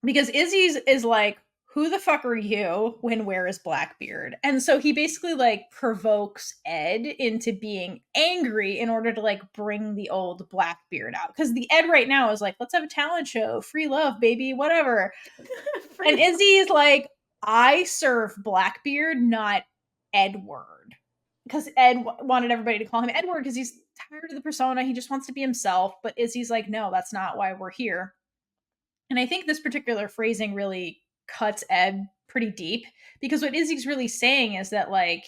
Because Izzy's is like, who the fuck are you when where is Blackbeard? And so he basically like provokes Ed into being angry in order to like bring the old Blackbeard out. Because the Ed right now is like, let's have a talent show, free love, baby, whatever. And Izzy is like, I serve Blackbeard, not Edward. Because Ed wanted everybody to call him Edward because he's tired of the persona. He just wants to be himself. But Izzy's like, no, that's not why we're here. And I think this particular phrasing really cuts Ed pretty deep because what Izzy's really saying is that like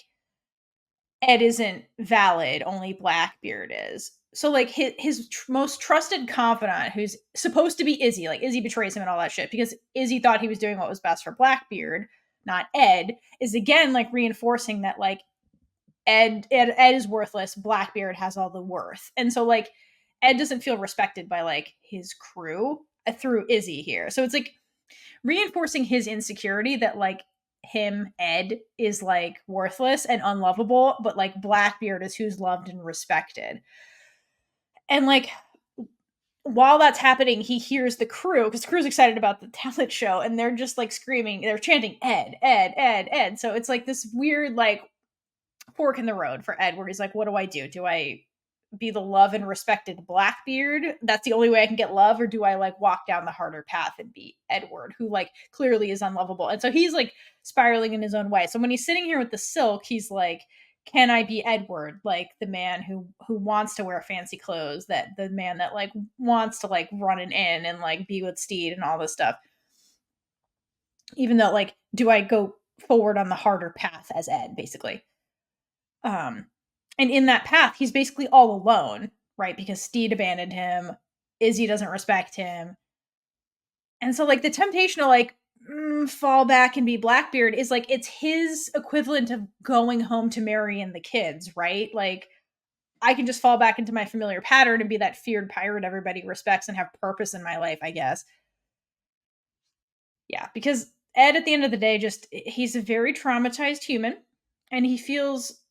Ed isn't valid, only Blackbeard is. So like his most trusted confidant, who's supposed to be Izzy, like Izzy betrays him and all that shit because Izzy thought he was doing what was best for Blackbeard, not Ed, is again like reinforcing that like Ed is worthless, Blackbeard has all the worth. And so like Ed doesn't feel respected by like his crew through Izzy here. So it's like reinforcing his insecurity that like him, Ed, is like worthless and unlovable, but like Blackbeard is who's loved and respected. And like while that's happening, he hears the crew because the crew's excited about the talent show and they're just like screaming, they're chanting Ed, Ed, Ed, Ed. So it's like this weird like fork in the road for Ed where he's like, what do I do? Do I be the love and respected Blackbeard? That's the only way I can get love, or do I like walk down the harder path and be Edward, who like clearly is unlovable? And so he's like spiraling in his own way. So when he's sitting here with the silk, he's like, can I be Edward, like the man who wants to wear fancy clothes, that the man that like wants to like run an inn and like be with Stede and all this stuff? Even though like, do I go forward on the harder path as Ed, basically? And in that path, he's basically all alone, right? Because Stede abandoned him. Izzy doesn't respect him. And so, like, the temptation to, like, fall back and be Blackbeard is, like, it's his equivalent of going home to Mary and the kids, right? Like, I can just fall back into my familiar pattern and be that feared pirate everybody respects and have purpose in my life, I guess. Yeah, because Ed, at the end of the day, he's a very traumatized human, and he feels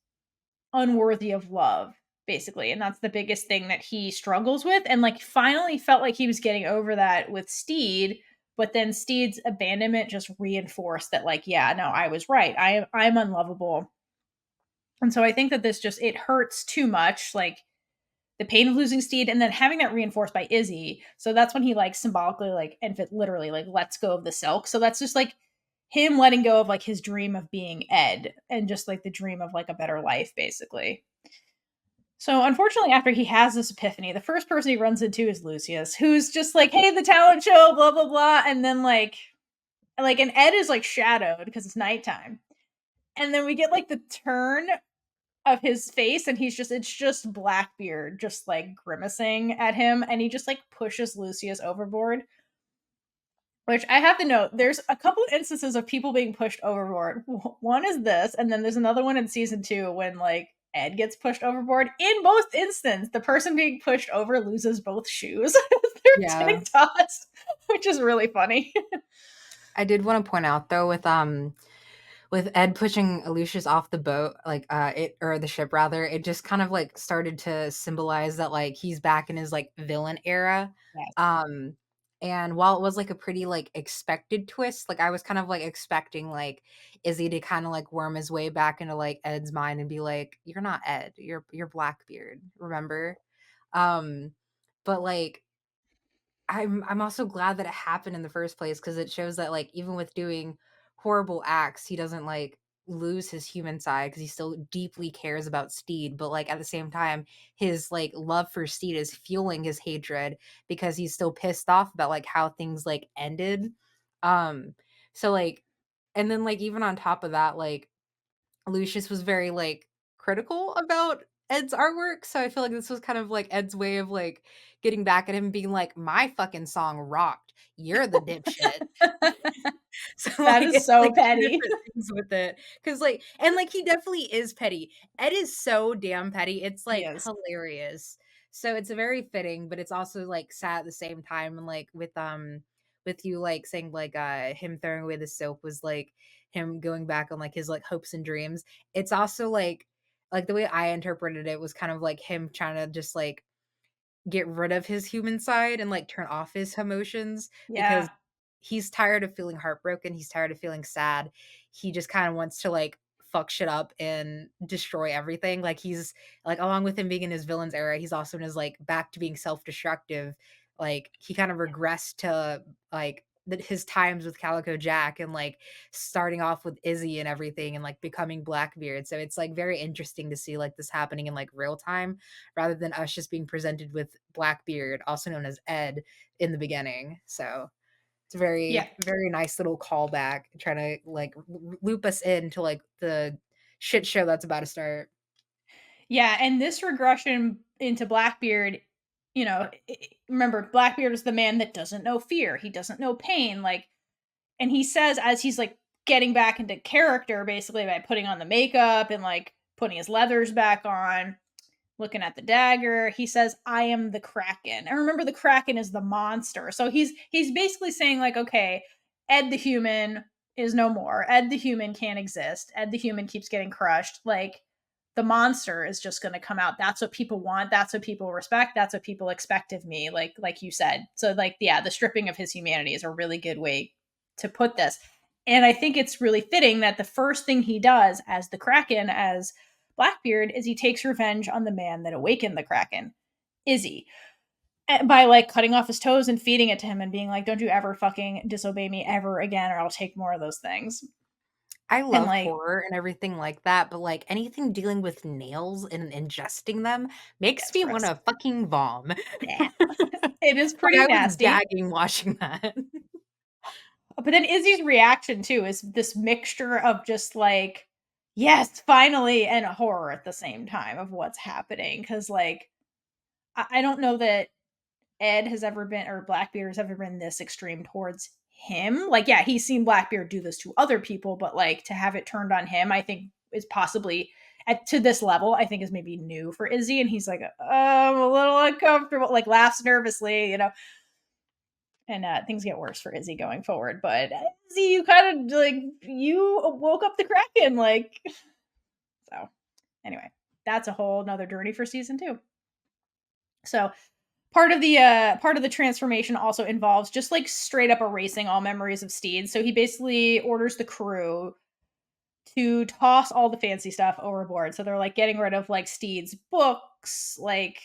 unworthy of love, basically, and that's the biggest thing that he struggles with. And like finally felt like he was getting over that with Stede, but then Stede's abandonment just reinforced that like, yeah, no, I was right, I'm unlovable. And so I think that this just, it hurts too much, like the pain of losing Stede and then having that reinforced by Izzy. So that's when he like symbolically like, and literally like lets go of the silk. So that's just like him letting go of like his dream of being Ed and just like the dream of like a better life, basically. So unfortunately, after he has this epiphany, the first person he runs into is Lucius, who's just like, hey, the talent show, blah, blah, blah. And then and Ed is like shadowed because it's nighttime. And then we get like the turn of his face and it's just Blackbeard just like grimacing at him. And he just like pushes Lucius overboard. Which I have to note, there's a couple of instances of people being pushed overboard. One is this, and then there's another one in season 2 when like Ed gets pushed overboard. In both instances, the person being pushed over loses both shoes as they're getting tossed, which is really funny.
I did want to point out though, with Ed pushing Lucius off the boat, like or the ship rather, it just kind of like started to symbolize that like he's back in his like villain era.
Yes.
And while it was like a pretty like expected twist, like I was kind of like expecting like Izzy to kind of like worm his way back into like Ed's mind and be like, "You're not Ed, you're Blackbeard, remember?" But like I'm also glad that it happened in the first place because it shows that like even with doing horrible acts, he doesn't like lose his human side because he still deeply cares about Stede. But like at the same time, his like love for Stede is fueling his hatred because he's still pissed off about like how things like ended. So like, and then like even on top of that, like Lucius was very like critical about Ed's artwork, so I feel like this was kind of like Ed's way of like getting back at him, being like, "My fucking song rocked. You're the dipshit." So
That
like
is
it's
so
like two
petty.
different things with it, because like and like he definitely is petty. Ed is so damn petty. It's
He
like
is.
hilarious. So it's very fitting, but it's also like sad at the same time. And like with you like saying like him throwing away the soap was like him going back on like his like hopes and dreams. It's also like the way I interpreted it was kind of like him trying to just like get rid of his human side and like turn off his emotions because
Yeah.
he's tired of feeling heartbroken. He's tired of feeling sad. He just kind of wants to like fuck shit up and destroy everything. Like he's like along with him being in his villain's era, he's also in his like back to being self-destructive. Like he kind of regressed to like his times with Calico Jack and like starting off with Izzy and everything and like becoming Blackbeard. So it's like very interesting to see like this happening in like real time rather than us just being presented with Blackbeard, also known as Ed, in the beginning. So it's a
Yeah.
very nice little callback, trying to like loop us into like the shit show that's about to start.
Yeah, and this regression into Blackbeard, remember Blackbeard is the man that doesn't know fear. He doesn't know pain. Like, and he says as he's like getting back into character, basically by putting on the makeup and like putting his leathers back on, looking at the dagger, he says, "I am the Kraken." And remember, the Kraken is the monster. So he's basically saying like, okay, Ed the human is no more. Ed the human can't exist. Ed the human keeps getting crushed. Like the monster is just going to come out. That's what people want. That's what people respect. That's what people expect of me. Like you said. So like, yeah, the stripping of his humanity is a really good way to put this. And I think it's really fitting that the first thing he does as the Kraken, as Blackbeard, is he takes revenge on the man that awakened the Kraken, Izzy, by like cutting off his toes and feeding it to him and being like, "Don't you ever fucking disobey me ever again, or I'll take more of those things."
I
And
love
like,
horror and everything like that, but like anything dealing with nails and ingesting them makes
that's
me want
gross.
to fucking vom.
Yeah, it is
Like
pretty
I was
nasty.
gagging watching that.
But then Izzy's reaction too is this mixture of just like, yes, finally, and horror at the same time of what's happening. Because like, I don't know that Ed has ever been, or Blackbeard has ever been this extreme towards him. Like, yeah, he's seen Blackbeard do this to other people, but like to have it turned on him, I think is possibly to this level, I think is maybe new for Izzy. And he's like, I'm a little uncomfortable, like laughs nervously. And things get worse for Izzy going forward. But Izzy, you kind of like, you woke up the Kraken, like, so anyway, that's a whole nother journey for season 2. So part of the transformation also involves just like straight up erasing all memories of Stede. So he basically orders the crew to toss all the fancy stuff overboard. So they're like getting rid of like Stede's books, like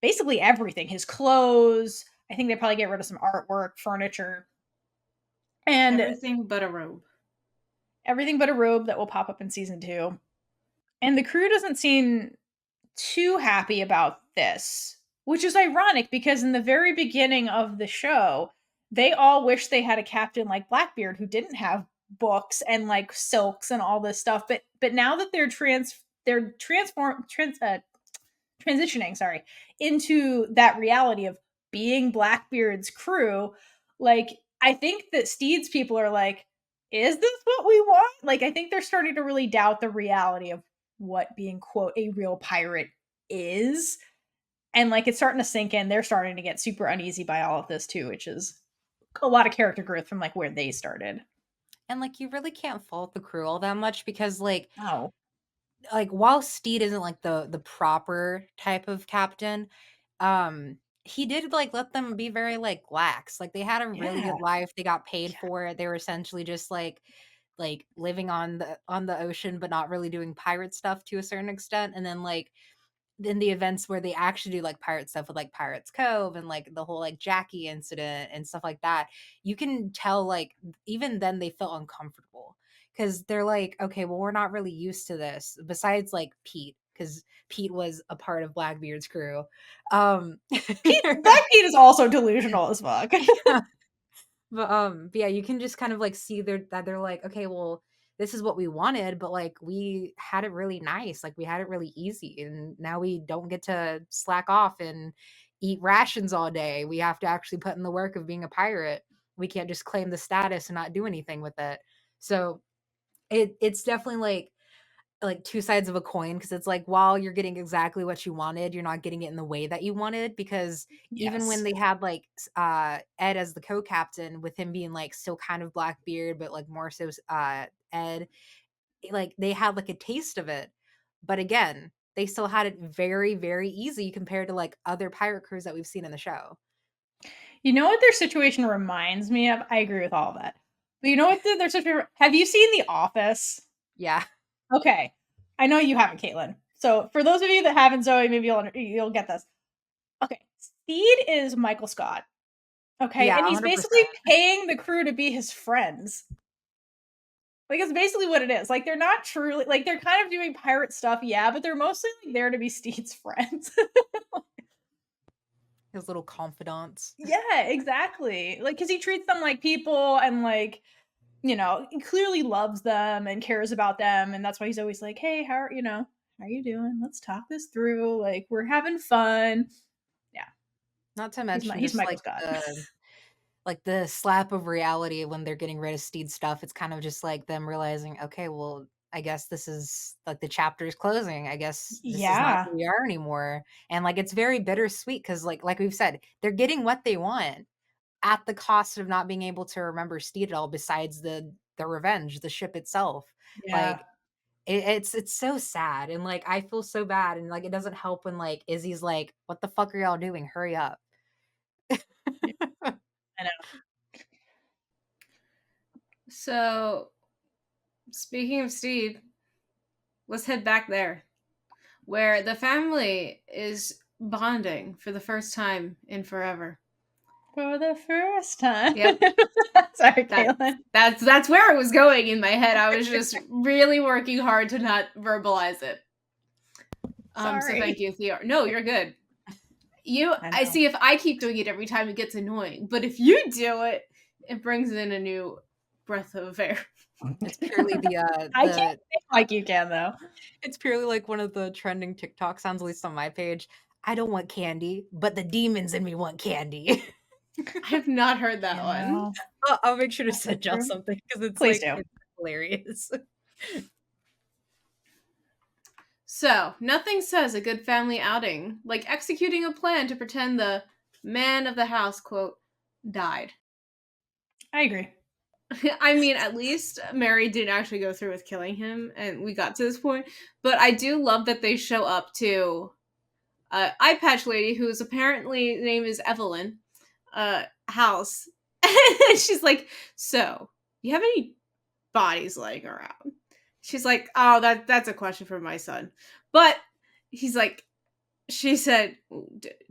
basically everything, his clothes. I think they probably get rid of some artwork, furniture, and
everything but a robe.
Everything but a robe that will pop up in season 2. And the crew doesn't seem too happy about this, which is ironic because in the very beginning of the show, they all wish they had a captain like Blackbeard who didn't have books and like silks and all this stuff. But now that they're transitioning, sorry, into that reality of being Blackbeard's crew, like I think that Stede's people are like, is this what we want? Like I think they're starting to really doubt the reality of what being, quote, a real pirate is. And like it's starting to sink in. They're starting to get super uneasy by all of this too, which is a lot of character growth from like where they started.
And like you really can't fault the crew all that much because like
Oh,
while Stede isn't like the proper type of captain, he did like let them be very like lax. Like they had a really
yeah.
good life. They got paid for it. They were essentially just like living on the ocean but not really doing pirate stuff to a certain extent. And then like in the events where they actually do like pirate stuff with like Pirates Cove and like the whole like Jackie incident and stuff like that, you can tell like even then they felt uncomfortable because they're like, okay, well, we're not really used to this. Besides like Pete, because Pete was a part of Blackbeard's crew.
Blackbeard is also delusional as fuck.
But yeah, you can just kind of like see that they're like, okay, well, this is what we wanted, but like we had it really nice, like we had it really easy, and now we don't get to slack off and eat rations all day. We have to actually put in the work of being a pirate. We can't just claim the status and not do anything with it. So it's definitely like two sides of a coin because it's like while you're getting exactly what you wanted, you're not getting it in the way that you wanted because even when
Yes.
they had like Ed as the co-captain with him being like still kind of Blackbeard but like more so Ed, like they had like a taste of it. But again, they still had it very, very easy compared to like other pirate crews that we've seen in the show.
You know what their situation reminds me of? I agree with all of that. But you know what their situation, have you seen The Office?
Yeah.
Okay. I know you haven't, Kaitlynn. So for those of you that haven't, Zoey, maybe you'll get this. Okay. Stede is Michael Scott. Okay.
Yeah,
And he's
100%.
basically paying the crew to be his friends. Like it's basically what it is. Like they're not truly like they're kind of doing pirate stuff, yeah, but they're mostly like, there to be Stede's friends.
His little confidants.
Yeah, exactly. Like because he treats them like people and like he clearly loves them and cares about them, and that's why he's always like, "Hey, how are you doing? Let's talk this through. Like we're having fun." Yeah,
Not to mention
he's
just
Michael Scott.
like the slap of reality when they're getting rid of Steed's stuff. It's kind of just like them realizing, okay, well, I guess this is like the chapter is closing. I guess this is not
Yeah,
who we are anymore. And like it's very bittersweet because like we've said, they're getting what they want at the cost of not being able to remember Steed at all, besides the revenge, the ship itself.
yeah.
Like it's so sad. And like I feel so bad. And like it doesn't help when like Izzy's like, what the fuck are y'all doing? Hurry up.
Yeah, I know.
So, speaking of Stede, let's head back there, where the family is bonding for the first time in forever.
For the first time.
Yep.
Sorry, Kaitlynn.
That's where it was going in my head. I was just really working hard to not verbalize it. So thank you, Theora. No, you're good. I see if I keep doing it every time it gets annoying, but if you do it, it brings in a new breath of air.
It's purely the
I can't think like you can though.
It's purely like one of the trending TikTok sounds, at least on my page. I don't want candy, but the demons in me want candy.
I have not heard that one.
I'll make sure to send y'all something because it's
Please
like
do.
it's hilarious.
So, nothing says a good family outing like executing a plan to pretend the man of the house, quote, died.
I agree.
I mean, at least Mary didn't actually go through with killing him, and we got to this point. But I do love that they show up to eye patch lady, whose apparently name is Evelyn, house. And she's like, so, you have any bodies laying around? She's like, oh, that's a question for my son. But he's like, she said,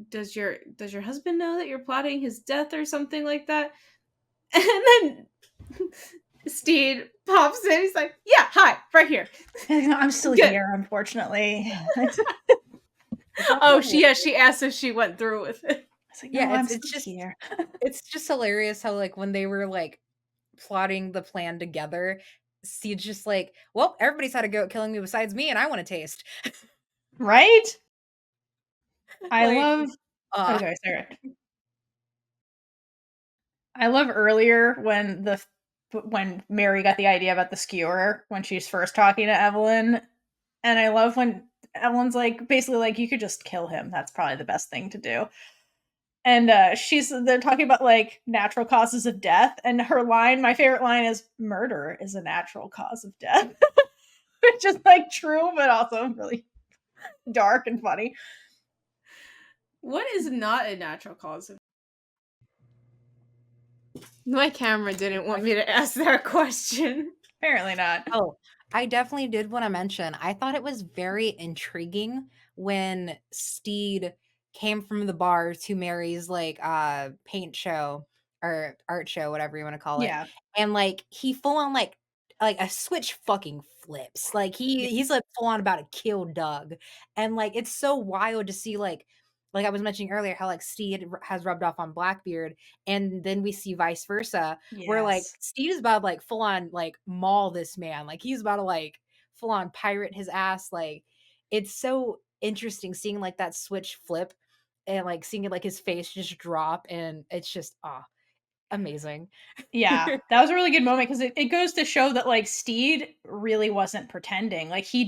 does your husband know that you're plotting his death or something like that? And then Stede pops in. He's like, yeah, hi, right here.
I'm still here, unfortunately.
She asked if she went through with it.
I was like, no,
yeah,
it's just here.
It's just hilarious how like when they were like plotting the plan together, Stede's just like, well, everybody's had a go at killing me besides me, and I want to taste.
Right? I
Like,
love okay, sorry. I love earlier when Mary got the idea about the skewer when she's first talking to Evelyn And I love when Evelyn's like, basically like, you could just kill him. That's probably the best thing to do. And they're talking about like natural causes of death. And her line, my favorite line is, murder is a natural cause of death. Which is like true, but also really dark and funny.
What is not a natural cause of? My camera didn't want me to ask that question.
Apparently not.
Oh, I definitely did want to mention, I thought it was very intriguing when Stede came from the bar to Mary's like paint show or art show, whatever you want to call it.
Yeah.
And like he full on like a switch fucking flips. Like he's like full on about to kill Doug. And like it's so wild to see like I was mentioning earlier how like Stede has rubbed off on Blackbeard, and then we see vice versa where like
Yes.
Stede is about to like full on like maul this man. Like he's about to like full on pirate his ass. Like it's so interesting seeing like that switch flip and like seeing it like his face just drop, and it's just amazing.
Yeah, that was a really good moment because it goes to show that like Stede really wasn't pretending. Like he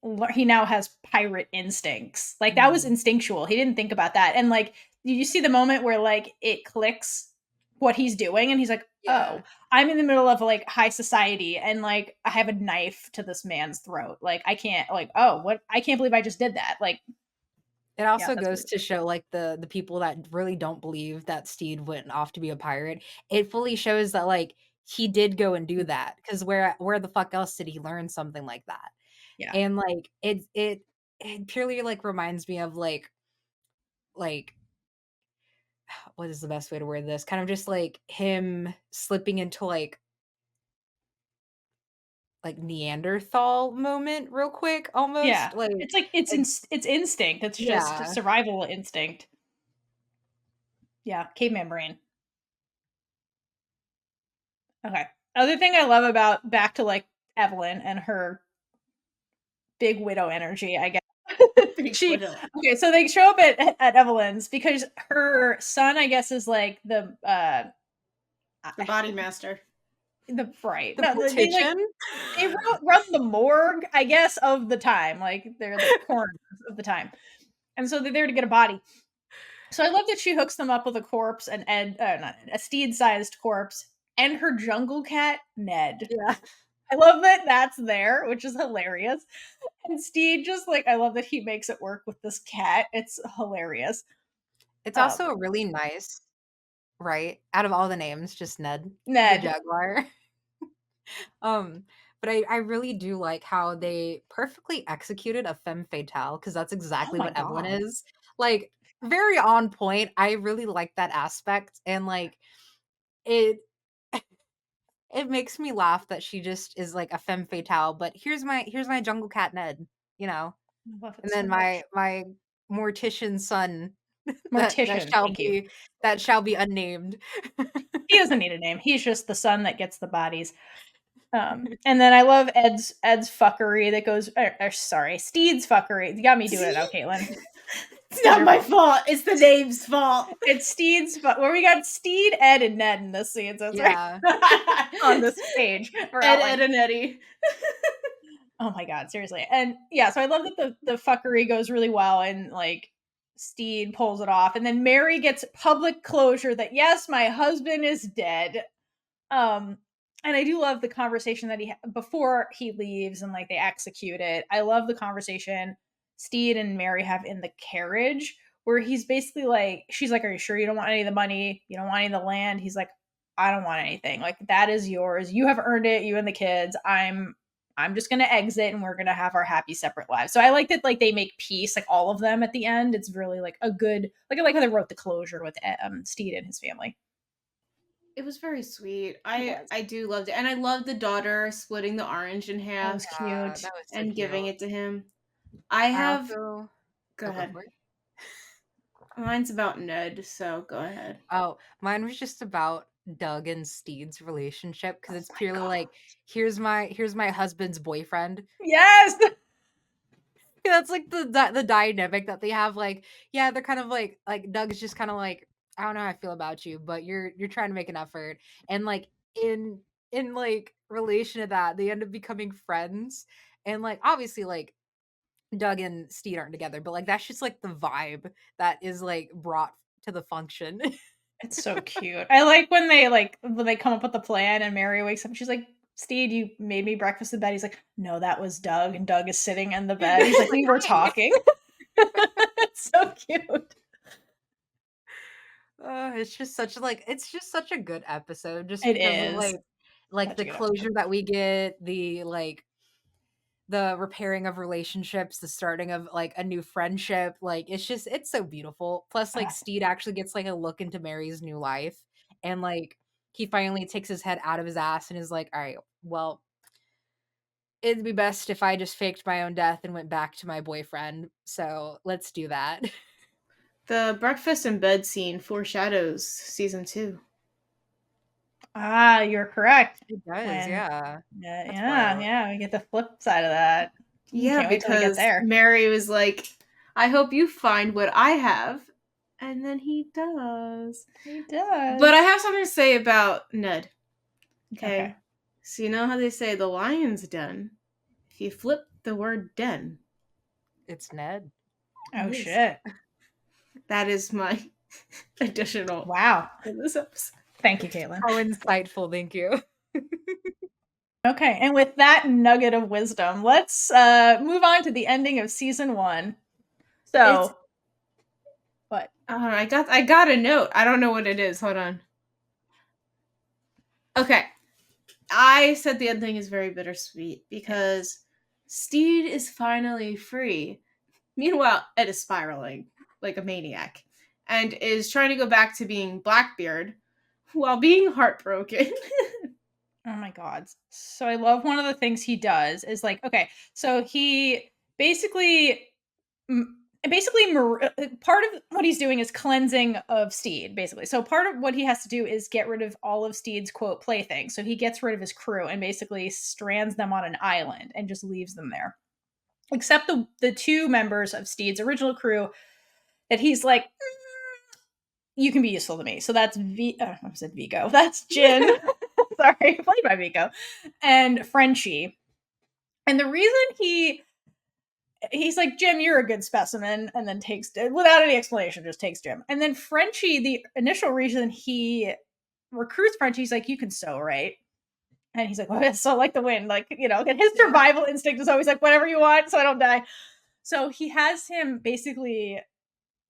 now has pirate instincts. Like that was instinctual. He didn't think about that. And like you see the moment where like it clicks what he's doing, and he's like,
Yeah.
"Oh, I'm in the middle of like high society, and like I have a knife to this man's throat. Like I can't like, oh, what? I can't believe I just did that." Like
It also
that's
goes
really
to show like the people that really don't believe that Stede went off to be a pirate. It fully shows that like he did go and do that, because where the fuck else did he learn something like that?
yeah.
And like it purely like reminds me of like what is the best way to word this? Kind of just like him slipping into like Neanderthal moment real quick
Yeah.
almost. Like
It's like it's instinct. It's just
yeah.
survival instinct. Yeah, caveman brain. Okay. Other thing I love about back to like Evelyn and her big widow energy, I guess.
Big
She
widow.
okay, so they show up at Evelyn's because her son, I guess, is like the
body master.
the right.
The
No, they like
petition?
they run the morgue, I guess, of the time. Like they're the coroners of the time. And so they're there to get a body. So I love that she hooks them up with a corpse, and not a Steed-sized corpse, and her jungle cat, Ned.
Yeah.
I love that that's there, which is hilarious. And Stede just like, I love that he makes it work with this cat. It's hilarious.
It's also really nice, right? Out of all the names, just Ned, the
Ned.
jaguar. But I really do like how they perfectly executed a femme fatale, because that's
Oh
exactly
my
what Evelyn
god.
is. Like very on point. I really like that aspect, and like it it makes me laugh that she just is like a femme fatale, but here's my jungle cat Ned, you know.
I love it
And
so
then
much.
my mortician son
Mortician, thank you.
that shall be unnamed.
He doesn't need a name. He's just the son that gets the bodies. And then I love Ed's fuckery that goes, sorry, Steed's fuckery. You got me doing it now, Kaitlynn.
It's not my fault. It's the name's fault.
It's Steed's where we got Stede, Ed, and Ned in this scene. So it's
Yeah.
right on this page.
Ed, and Eddie.
Oh my god, seriously. And yeah, so I love that the fuckery goes really well, and like Stede pulls it off, and then Mary gets public closure that yes, my husband is dead. And I do love the conversation that before he leaves and like they execute it. I love the conversation Stede and Mary have in the carriage where he's basically like, she's like, "Are you sure you don't want any of the money? You don't want any of the land?" He's like, "I don't want anything. Like that is yours. You have earned it. You and the kids. I'm just gonna exit, and we're gonna have our happy separate lives." So I like that, like they make peace, like all of them at the end. It's really like a good, like I like how they wrote the closure with Stede and his family.
It was very sweet. I do loved it, and I loved the daughter splitting the orange in
That
half
was cute.
That was so
and giving
cute.
it to him. I have.
Also
Go ahead.
for it.
Mine's about Ned, so go ahead.
Oh, mine was just about Doug and Steed's relationship, because it's
Oh my
purely
God.
like here's my husband's boyfriend.
Yes.
That's like the dynamic that they have. Like, yeah, they're kind of like Doug's just kind of like, I don't know how I feel about you, but you're trying to make an effort, and like in like relation to that, they end up becoming friends, and like obviously like Doug and Stede aren't together, but like that's just like the vibe that is like brought to the function.
It's so cute. I like when they come up with the plan and Mary wakes up and she's like, Stede, you made me breakfast in bed. He's like, no, that was Doug. And Doug is sitting in the bed. He's like, we were talking. It's so cute.
It's just such a good episode just
It
because of
is.
like
Such
the
a good
closure
episode.
that we get, the repairing of relationships, the starting of like a new friendship. Like it's so beautiful. Plus like Stede actually gets like a look into Mary's new life, and like he finally takes his head out of his ass and is like, all right, well, it'd be best if I just faked my own death and went back to my boyfriend. So let's do that.
The breakfast in bed scene foreshadows season 2.
Ah, you're correct.
It does,
When-
yeah.
Yeah. We get the flip side of that.
Yeah,
Can't wait till we get
because
there.
Mary was like, I hope you find what I have. And then he does.
He does.
But I have something to say about Ned.
Okay.
So you know how they say the lion's den? If you flip the word den,
It's Ned.
Oh,
It is.
shit.
that is my additional
Wow.
in this episode.
Thank you, Kaitlynn.
How insightful, thank you.
Okay, and with that nugget of wisdom, let's move on to the ending of season 1. So, what?
I got a note. I don't know what it is. Hold on. Okay. I said the ending is very bittersweet because Stede is finally free. Meanwhile, Ed is spiraling like a maniac and is trying to go back to being Blackbeard while being heartbroken.
Oh my god. So I love one of the things he does is like, okay, so he basically part of what he's doing is cleansing of Stede, basically. So part of what he has to do is get rid of all of Stede's quote playthings. So he gets rid of his crew and basically strands them on an island and just leaves them there. Except the 2 members of Stede's original crew that he's like, you can be useful to me. So that's I said Vigo. That's Jin. Sorry, played by Vigo. And Frenchie. And the reason he's like, Jim, you're a good specimen, and then takes, without any explanation, just takes Jim. And then Frenchie, the initial reason he recruits Frenchie, he's like, you can sew, right? And he's like, well, it's so like the wind, like, and his survival instinct is always like, whatever you want, so I don't die. So he has him basically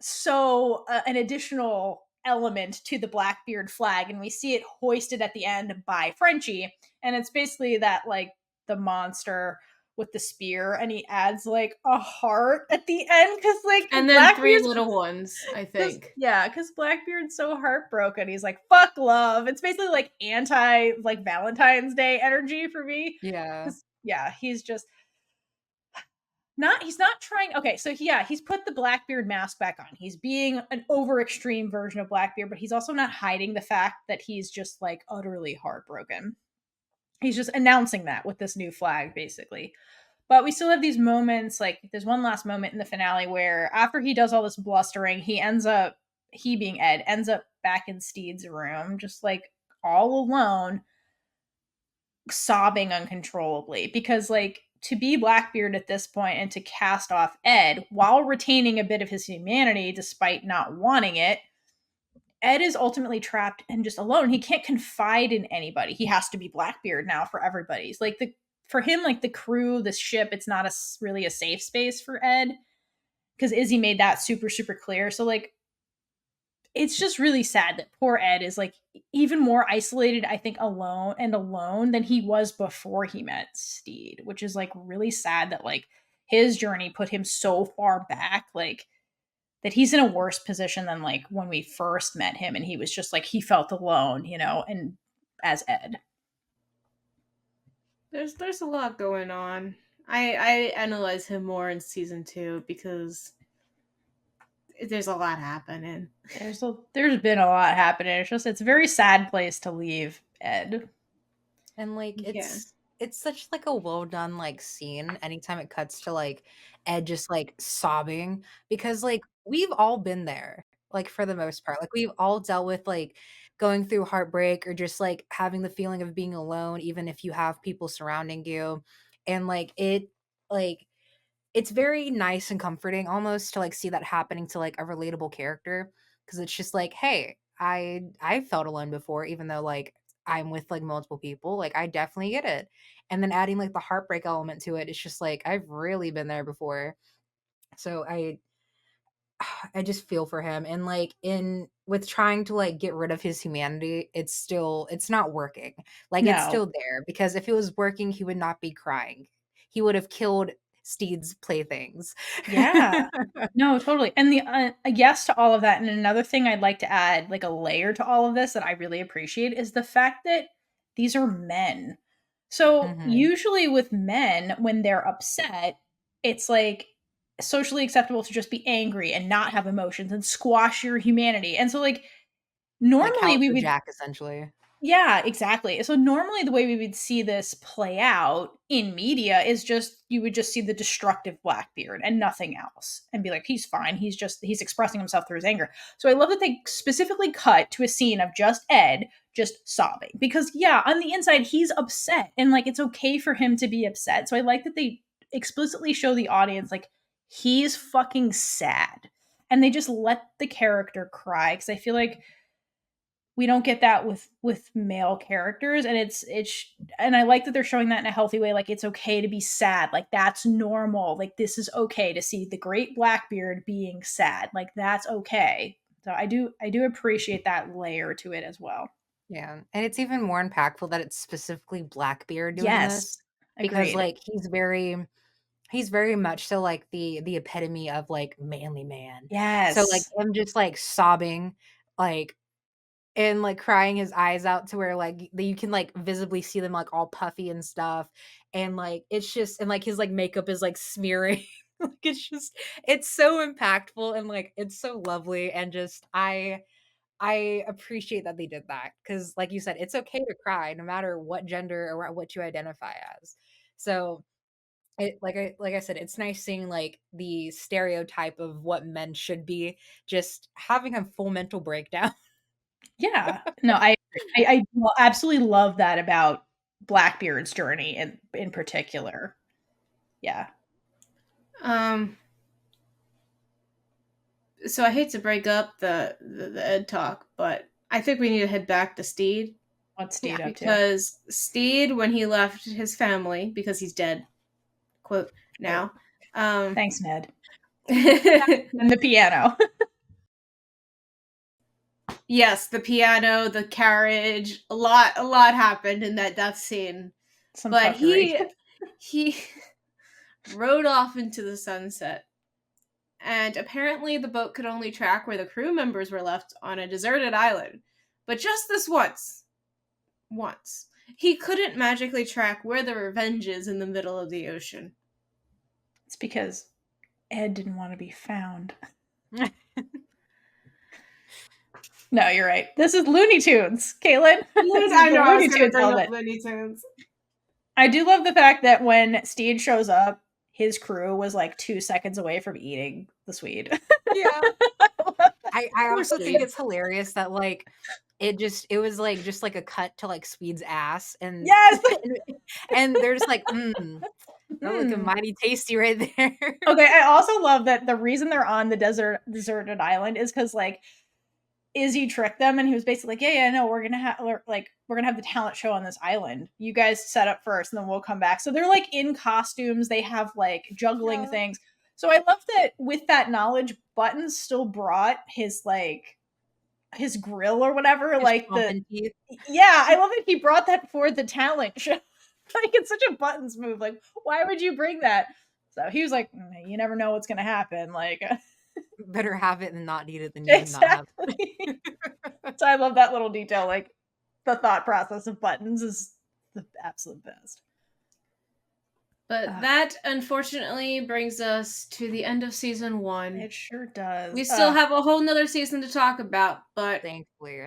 sew an additional element to the Blackbeard flag, and we see it hoisted at the end by Frenchie, and it's basically that like the monster with the spear, and he adds like a heart at the end because like
and then 3 little ones, I think.
Because Blackbeard's so heartbroken. He's like, fuck love. It's basically like anti like Valentine's Day energy for me.
Yeah.
Yeah, he's just he's not trying. Okay, so he's put the Blackbeard mask back on. He's being an over extreme version of Blackbeard, but he's also not hiding the fact that he's just like utterly heartbroken. He's just announcing that with this new flag, basically. But we still have these moments, like there's one last moment in the finale where after he does all this blustering, he being Ed, ends up back in Stede's room, just like all alone, sobbing uncontrollably. Because like to be Blackbeard at this point and to cast off Ed while retaining a bit of his humanity despite not wanting it, Ed is ultimately trapped and just alone. He can't confide in anybody. He has to be Blackbeard now for everybody. He's like for him, like the crew, the ship, it's not really a safe space for Ed because Izzy made that super, super clear. So like, it's just really sad that poor Ed is like even more isolated, I think, alone than he was before he met Stede, which is like really sad that like his journey put him so far back, like that he's in a worse position than like when we first met him and he was just like, he felt alone, and as Ed.
There's a lot going on. I analyze him more in season 2 because there's a lot happening.
There's been a lot happening. It's a very sad place to leave Ed.
And like it's such like a well done like scene anytime it cuts to like Ed just like sobbing, because like we've all been there, like for the most part. Like we've all dealt with like going through heartbreak or just like having the feeling of being alone even if you have people surrounding you. And like it like it's very nice and comforting almost to like see that happening to like a relatable character, because it's just like, hey, I felt alone before, even though like I'm with like multiple people, like I definitely get it. And then adding like the heartbreak element to it, it's just like I've really been there before. So I just feel for him, and like in with trying to like get rid of his humanity, it's not working. Like it's
No.
still there, because if it was working, he would not be crying. He would have killed Stede's playthings.
Yeah. No, totally. And the yes to all of that. And another thing I'd like to add, like a layer to all of this that I really appreciate, is the fact that these are men. So
Mhm.
usually with men, when they're upset, it's like socially acceptable to just be angry and not have emotions and squash your humanity. And so like
Like
normally we
Calico
would,
Jack, essentially.
yeah, exactly. So normally the way we would see this play out in media is just you would just see the destructive Blackbeard and nothing else and be like, he's fine. He's expressing himself through his anger. So I love that they specifically cut to a scene of just Ed just sobbing. Because yeah, on the inside he's upset and like it's okay for him to be upset. So I like that they explicitly show the audience like he's fucking sad. And they just let the character cry. Because I feel like we don't get that with male characters, and it's and I like that they're showing that in a healthy way, like it's okay to be sad, like that's normal, like this is okay to see the great Blackbeard being sad, like that's okay. So I do appreciate that layer to it as well.
Yeah, and it's even more impactful that it's specifically Blackbeard doing this,
Yes,
because
agreed.
like he's very much so like the epitome of like manly man. So like
Yes.
him just like sobbing, like, and like crying his eyes out to where like you can like visibly see them like all puffy and stuff, and like it's just, and like his like makeup is like smearing. Like it's so impactful, and like it's so lovely, and just I appreciate that they did that, because like you said, it's okay to cry no matter what gender or what you identify as. So it, like I said, it's nice seeing like the stereotype of what men should be, just having a full mental breakdown.
Yeah, no, I will absolutely love that about Blackbeard's journey in particular. Yeah.
Um, so I hate to break up the Ed talk, but I think we need to head back to Stede,
What's
Yeah.
Stede up to?
because Stede, when he left his family because he's dead, quote now.
Thanks, Ned. And the piano.
Yes, the piano, the carriage, a lot happened in that death scene.
Some
But
fuckery.
he rode off into the sunset. And apparently the boat could only track where the crew members were left on a deserted island. But just this once, he couldn't magically track where the Revenge is in the middle of the ocean.
It's because Ed didn't want to be found. No, you're right. This is Looney Tunes, Kaitlynn. This is
I
the
know, I was
Looney
going to
Tunes
bring up
element.
Looney Tunes.
I do love the fact that when Stede shows up, his crew was like 2 seconds away from eating the Swede.
Yeah.
I love that.
I also think
Sweet.
it's hilarious that like it was like just like a cut to like Swede's ass, and
Yes.
and they're just like, they're looking
Mm.
mighty tasty right there.
Okay, I also love that the reason they're on the deserted island is because like Izzy tricked them, and he was basically like, yeah, no, we're gonna have the talent show on this island. You guys set up first, and then we'll come back. So they're like in costumes. They have like juggling
Yeah.
things. So I love that with that knowledge, Buttons still brought his like his grill or whatever.
His
Like
chomping teeth.
yeah, I love that he brought that for the talent show. Like it's such a Buttons move. Like why would you bring that? So he was like, you never know what's gonna happen. Like
Better have it than not need it than need to not have it.
exactly. So I love that little detail. Like the thought process of Buttons is the absolute best.
But that unfortunately brings us to the end of season 1.
It sure does.
We still have a whole nother season to talk about, but
Thankfully.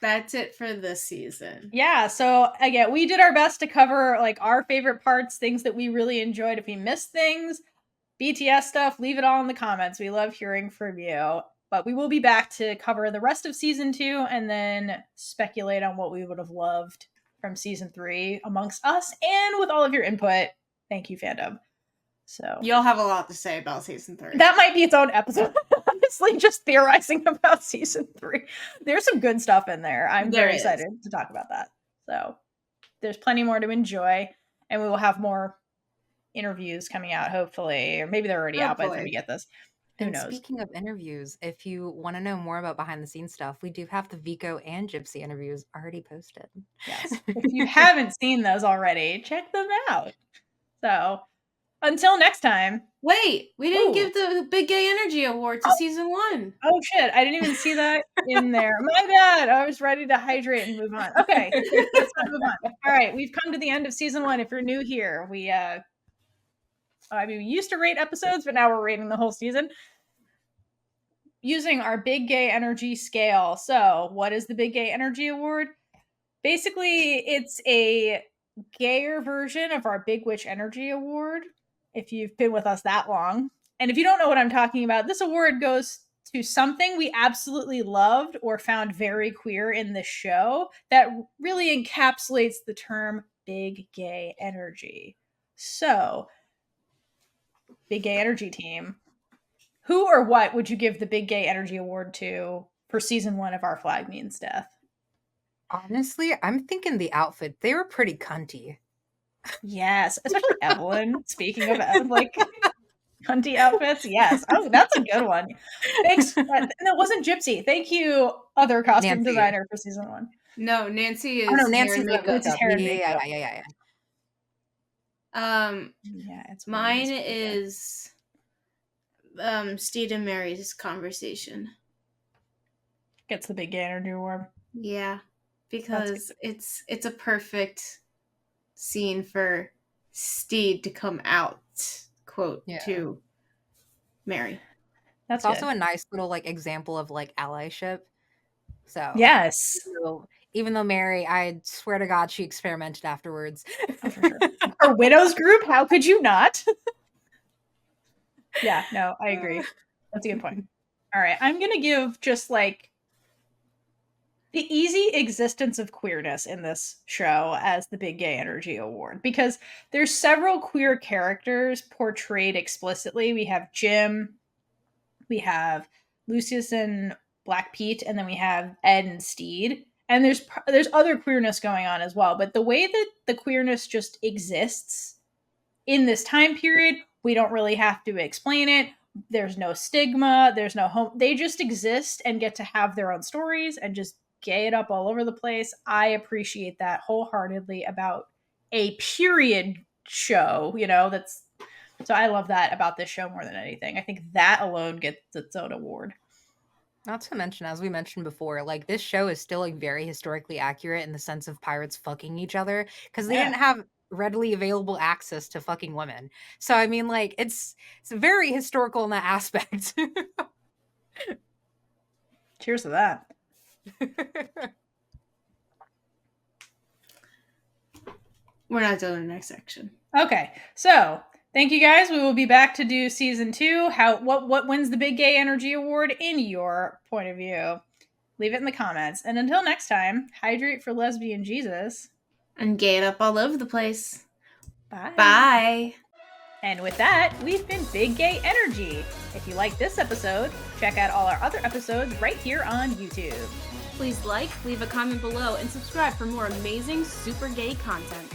that's it for this season.
Yeah, so again, we did our best to cover like our favorite parts, things that we really enjoyed. If we missed things, BTS stuff, leave it all in the comments. We love hearing from you. But we will be back to cover the rest of season 2 and then speculate on what we would have loved from season 3 amongst us and with all of your input. Thank you, fandom. So
You'll have a lot to say about season 3.
that might be its own episode. Honestly, just theorizing about season 3. There's some good stuff in there. I'm very excited to talk about that. So there's plenty more to enjoy, and we will have more interviews coming out, hopefully, or maybe they're already out by the time you get this. Who knows?
Speaking of interviews, if you want to know more about behind the scenes stuff, we do have the Vico and Gypsy interviews already posted.
Yes. If you haven't seen those already, check them out. So until next time.
Wait, we didn't give the Big Gay Energy Award to season 1.
Oh shit, I didn't even see that in there. My bad. I was ready to hydrate and move on. Okay, let's move on. All right, we've come to the end of season 1. If you're new here, we used to rate episodes, but now we're rating the whole season using our Big Gay Energy scale. So what is the Big Gay Energy Award? Basically, it's a gayer version of our Big Witch Energy Award, if you've been with us that long. And if you don't know what I'm talking about, this award goes to something we absolutely loved or found very queer in this show that really encapsulates the term Big Gay Energy. So, Big Gay Energy team, who or what would you give the Big Gay Energy Award to for season 1 of Our Flag Means Death?
Honestly, I'm thinking the outfit. They were pretty cunty.
Yes, especially Evelyn. Speaking of like cunty outfits, yes. Oh, that's a good one. Thanks. And it wasn't Gypsy. Thank you, other costume designer for season 1.
No, Nancy is.
Oh no, Nancy's
hair and
makeup.
makeup.
Yeah.
It's mine is Stede and Mary's conversation.
Gets the Big Gay Energy Award.
Yeah, because it's a perfect scene for Stede to come out, quote, to Mary.
That's also a nice little like example of like allyship. So
yes,
even though Mary, I swear to God, she experimented afterwards.
Oh, for sure. Her widows group, how could you not? Yeah, no, I agree. That's a good point. All right, I'm gonna give just like the easy existence of queerness in this show as the Big Gay Energy Award, because there's several queer characters portrayed explicitly. We have Jim, we have Lucius and Black Pete, and then we have Ed and Stede. And there's other queerness going on as well. But the way that the queerness just exists in this time period, we don't really have to explain it. There's no stigma. There's no home. They just exist and get to have their own stories and just gay it up all over the place. I appreciate that wholeheartedly about a period show, so I love that about this show more than anything. I think that alone gets its own award.
Not to mention, as we mentioned before, like this show is still like very historically accurate in the sense of pirates fucking each other because they didn't have readily available access to fucking women. So I mean, like it's very historical in that aspect.
Cheers to that.
We're not doing the next section.
Okay, so thank you guys. We will be back to do season 2. What wins the Big Gay Energy Award in your point of view? Leave it in the comments. And until next time, hydrate for lesbian Jesus.
And gay it up all over the place.
Bye.
Bye.
And with that, we've been Big Gay Energy. If you like this episode, check out all our other episodes right here on YouTube.
Please like, leave a comment below, and subscribe for more amazing super gay content.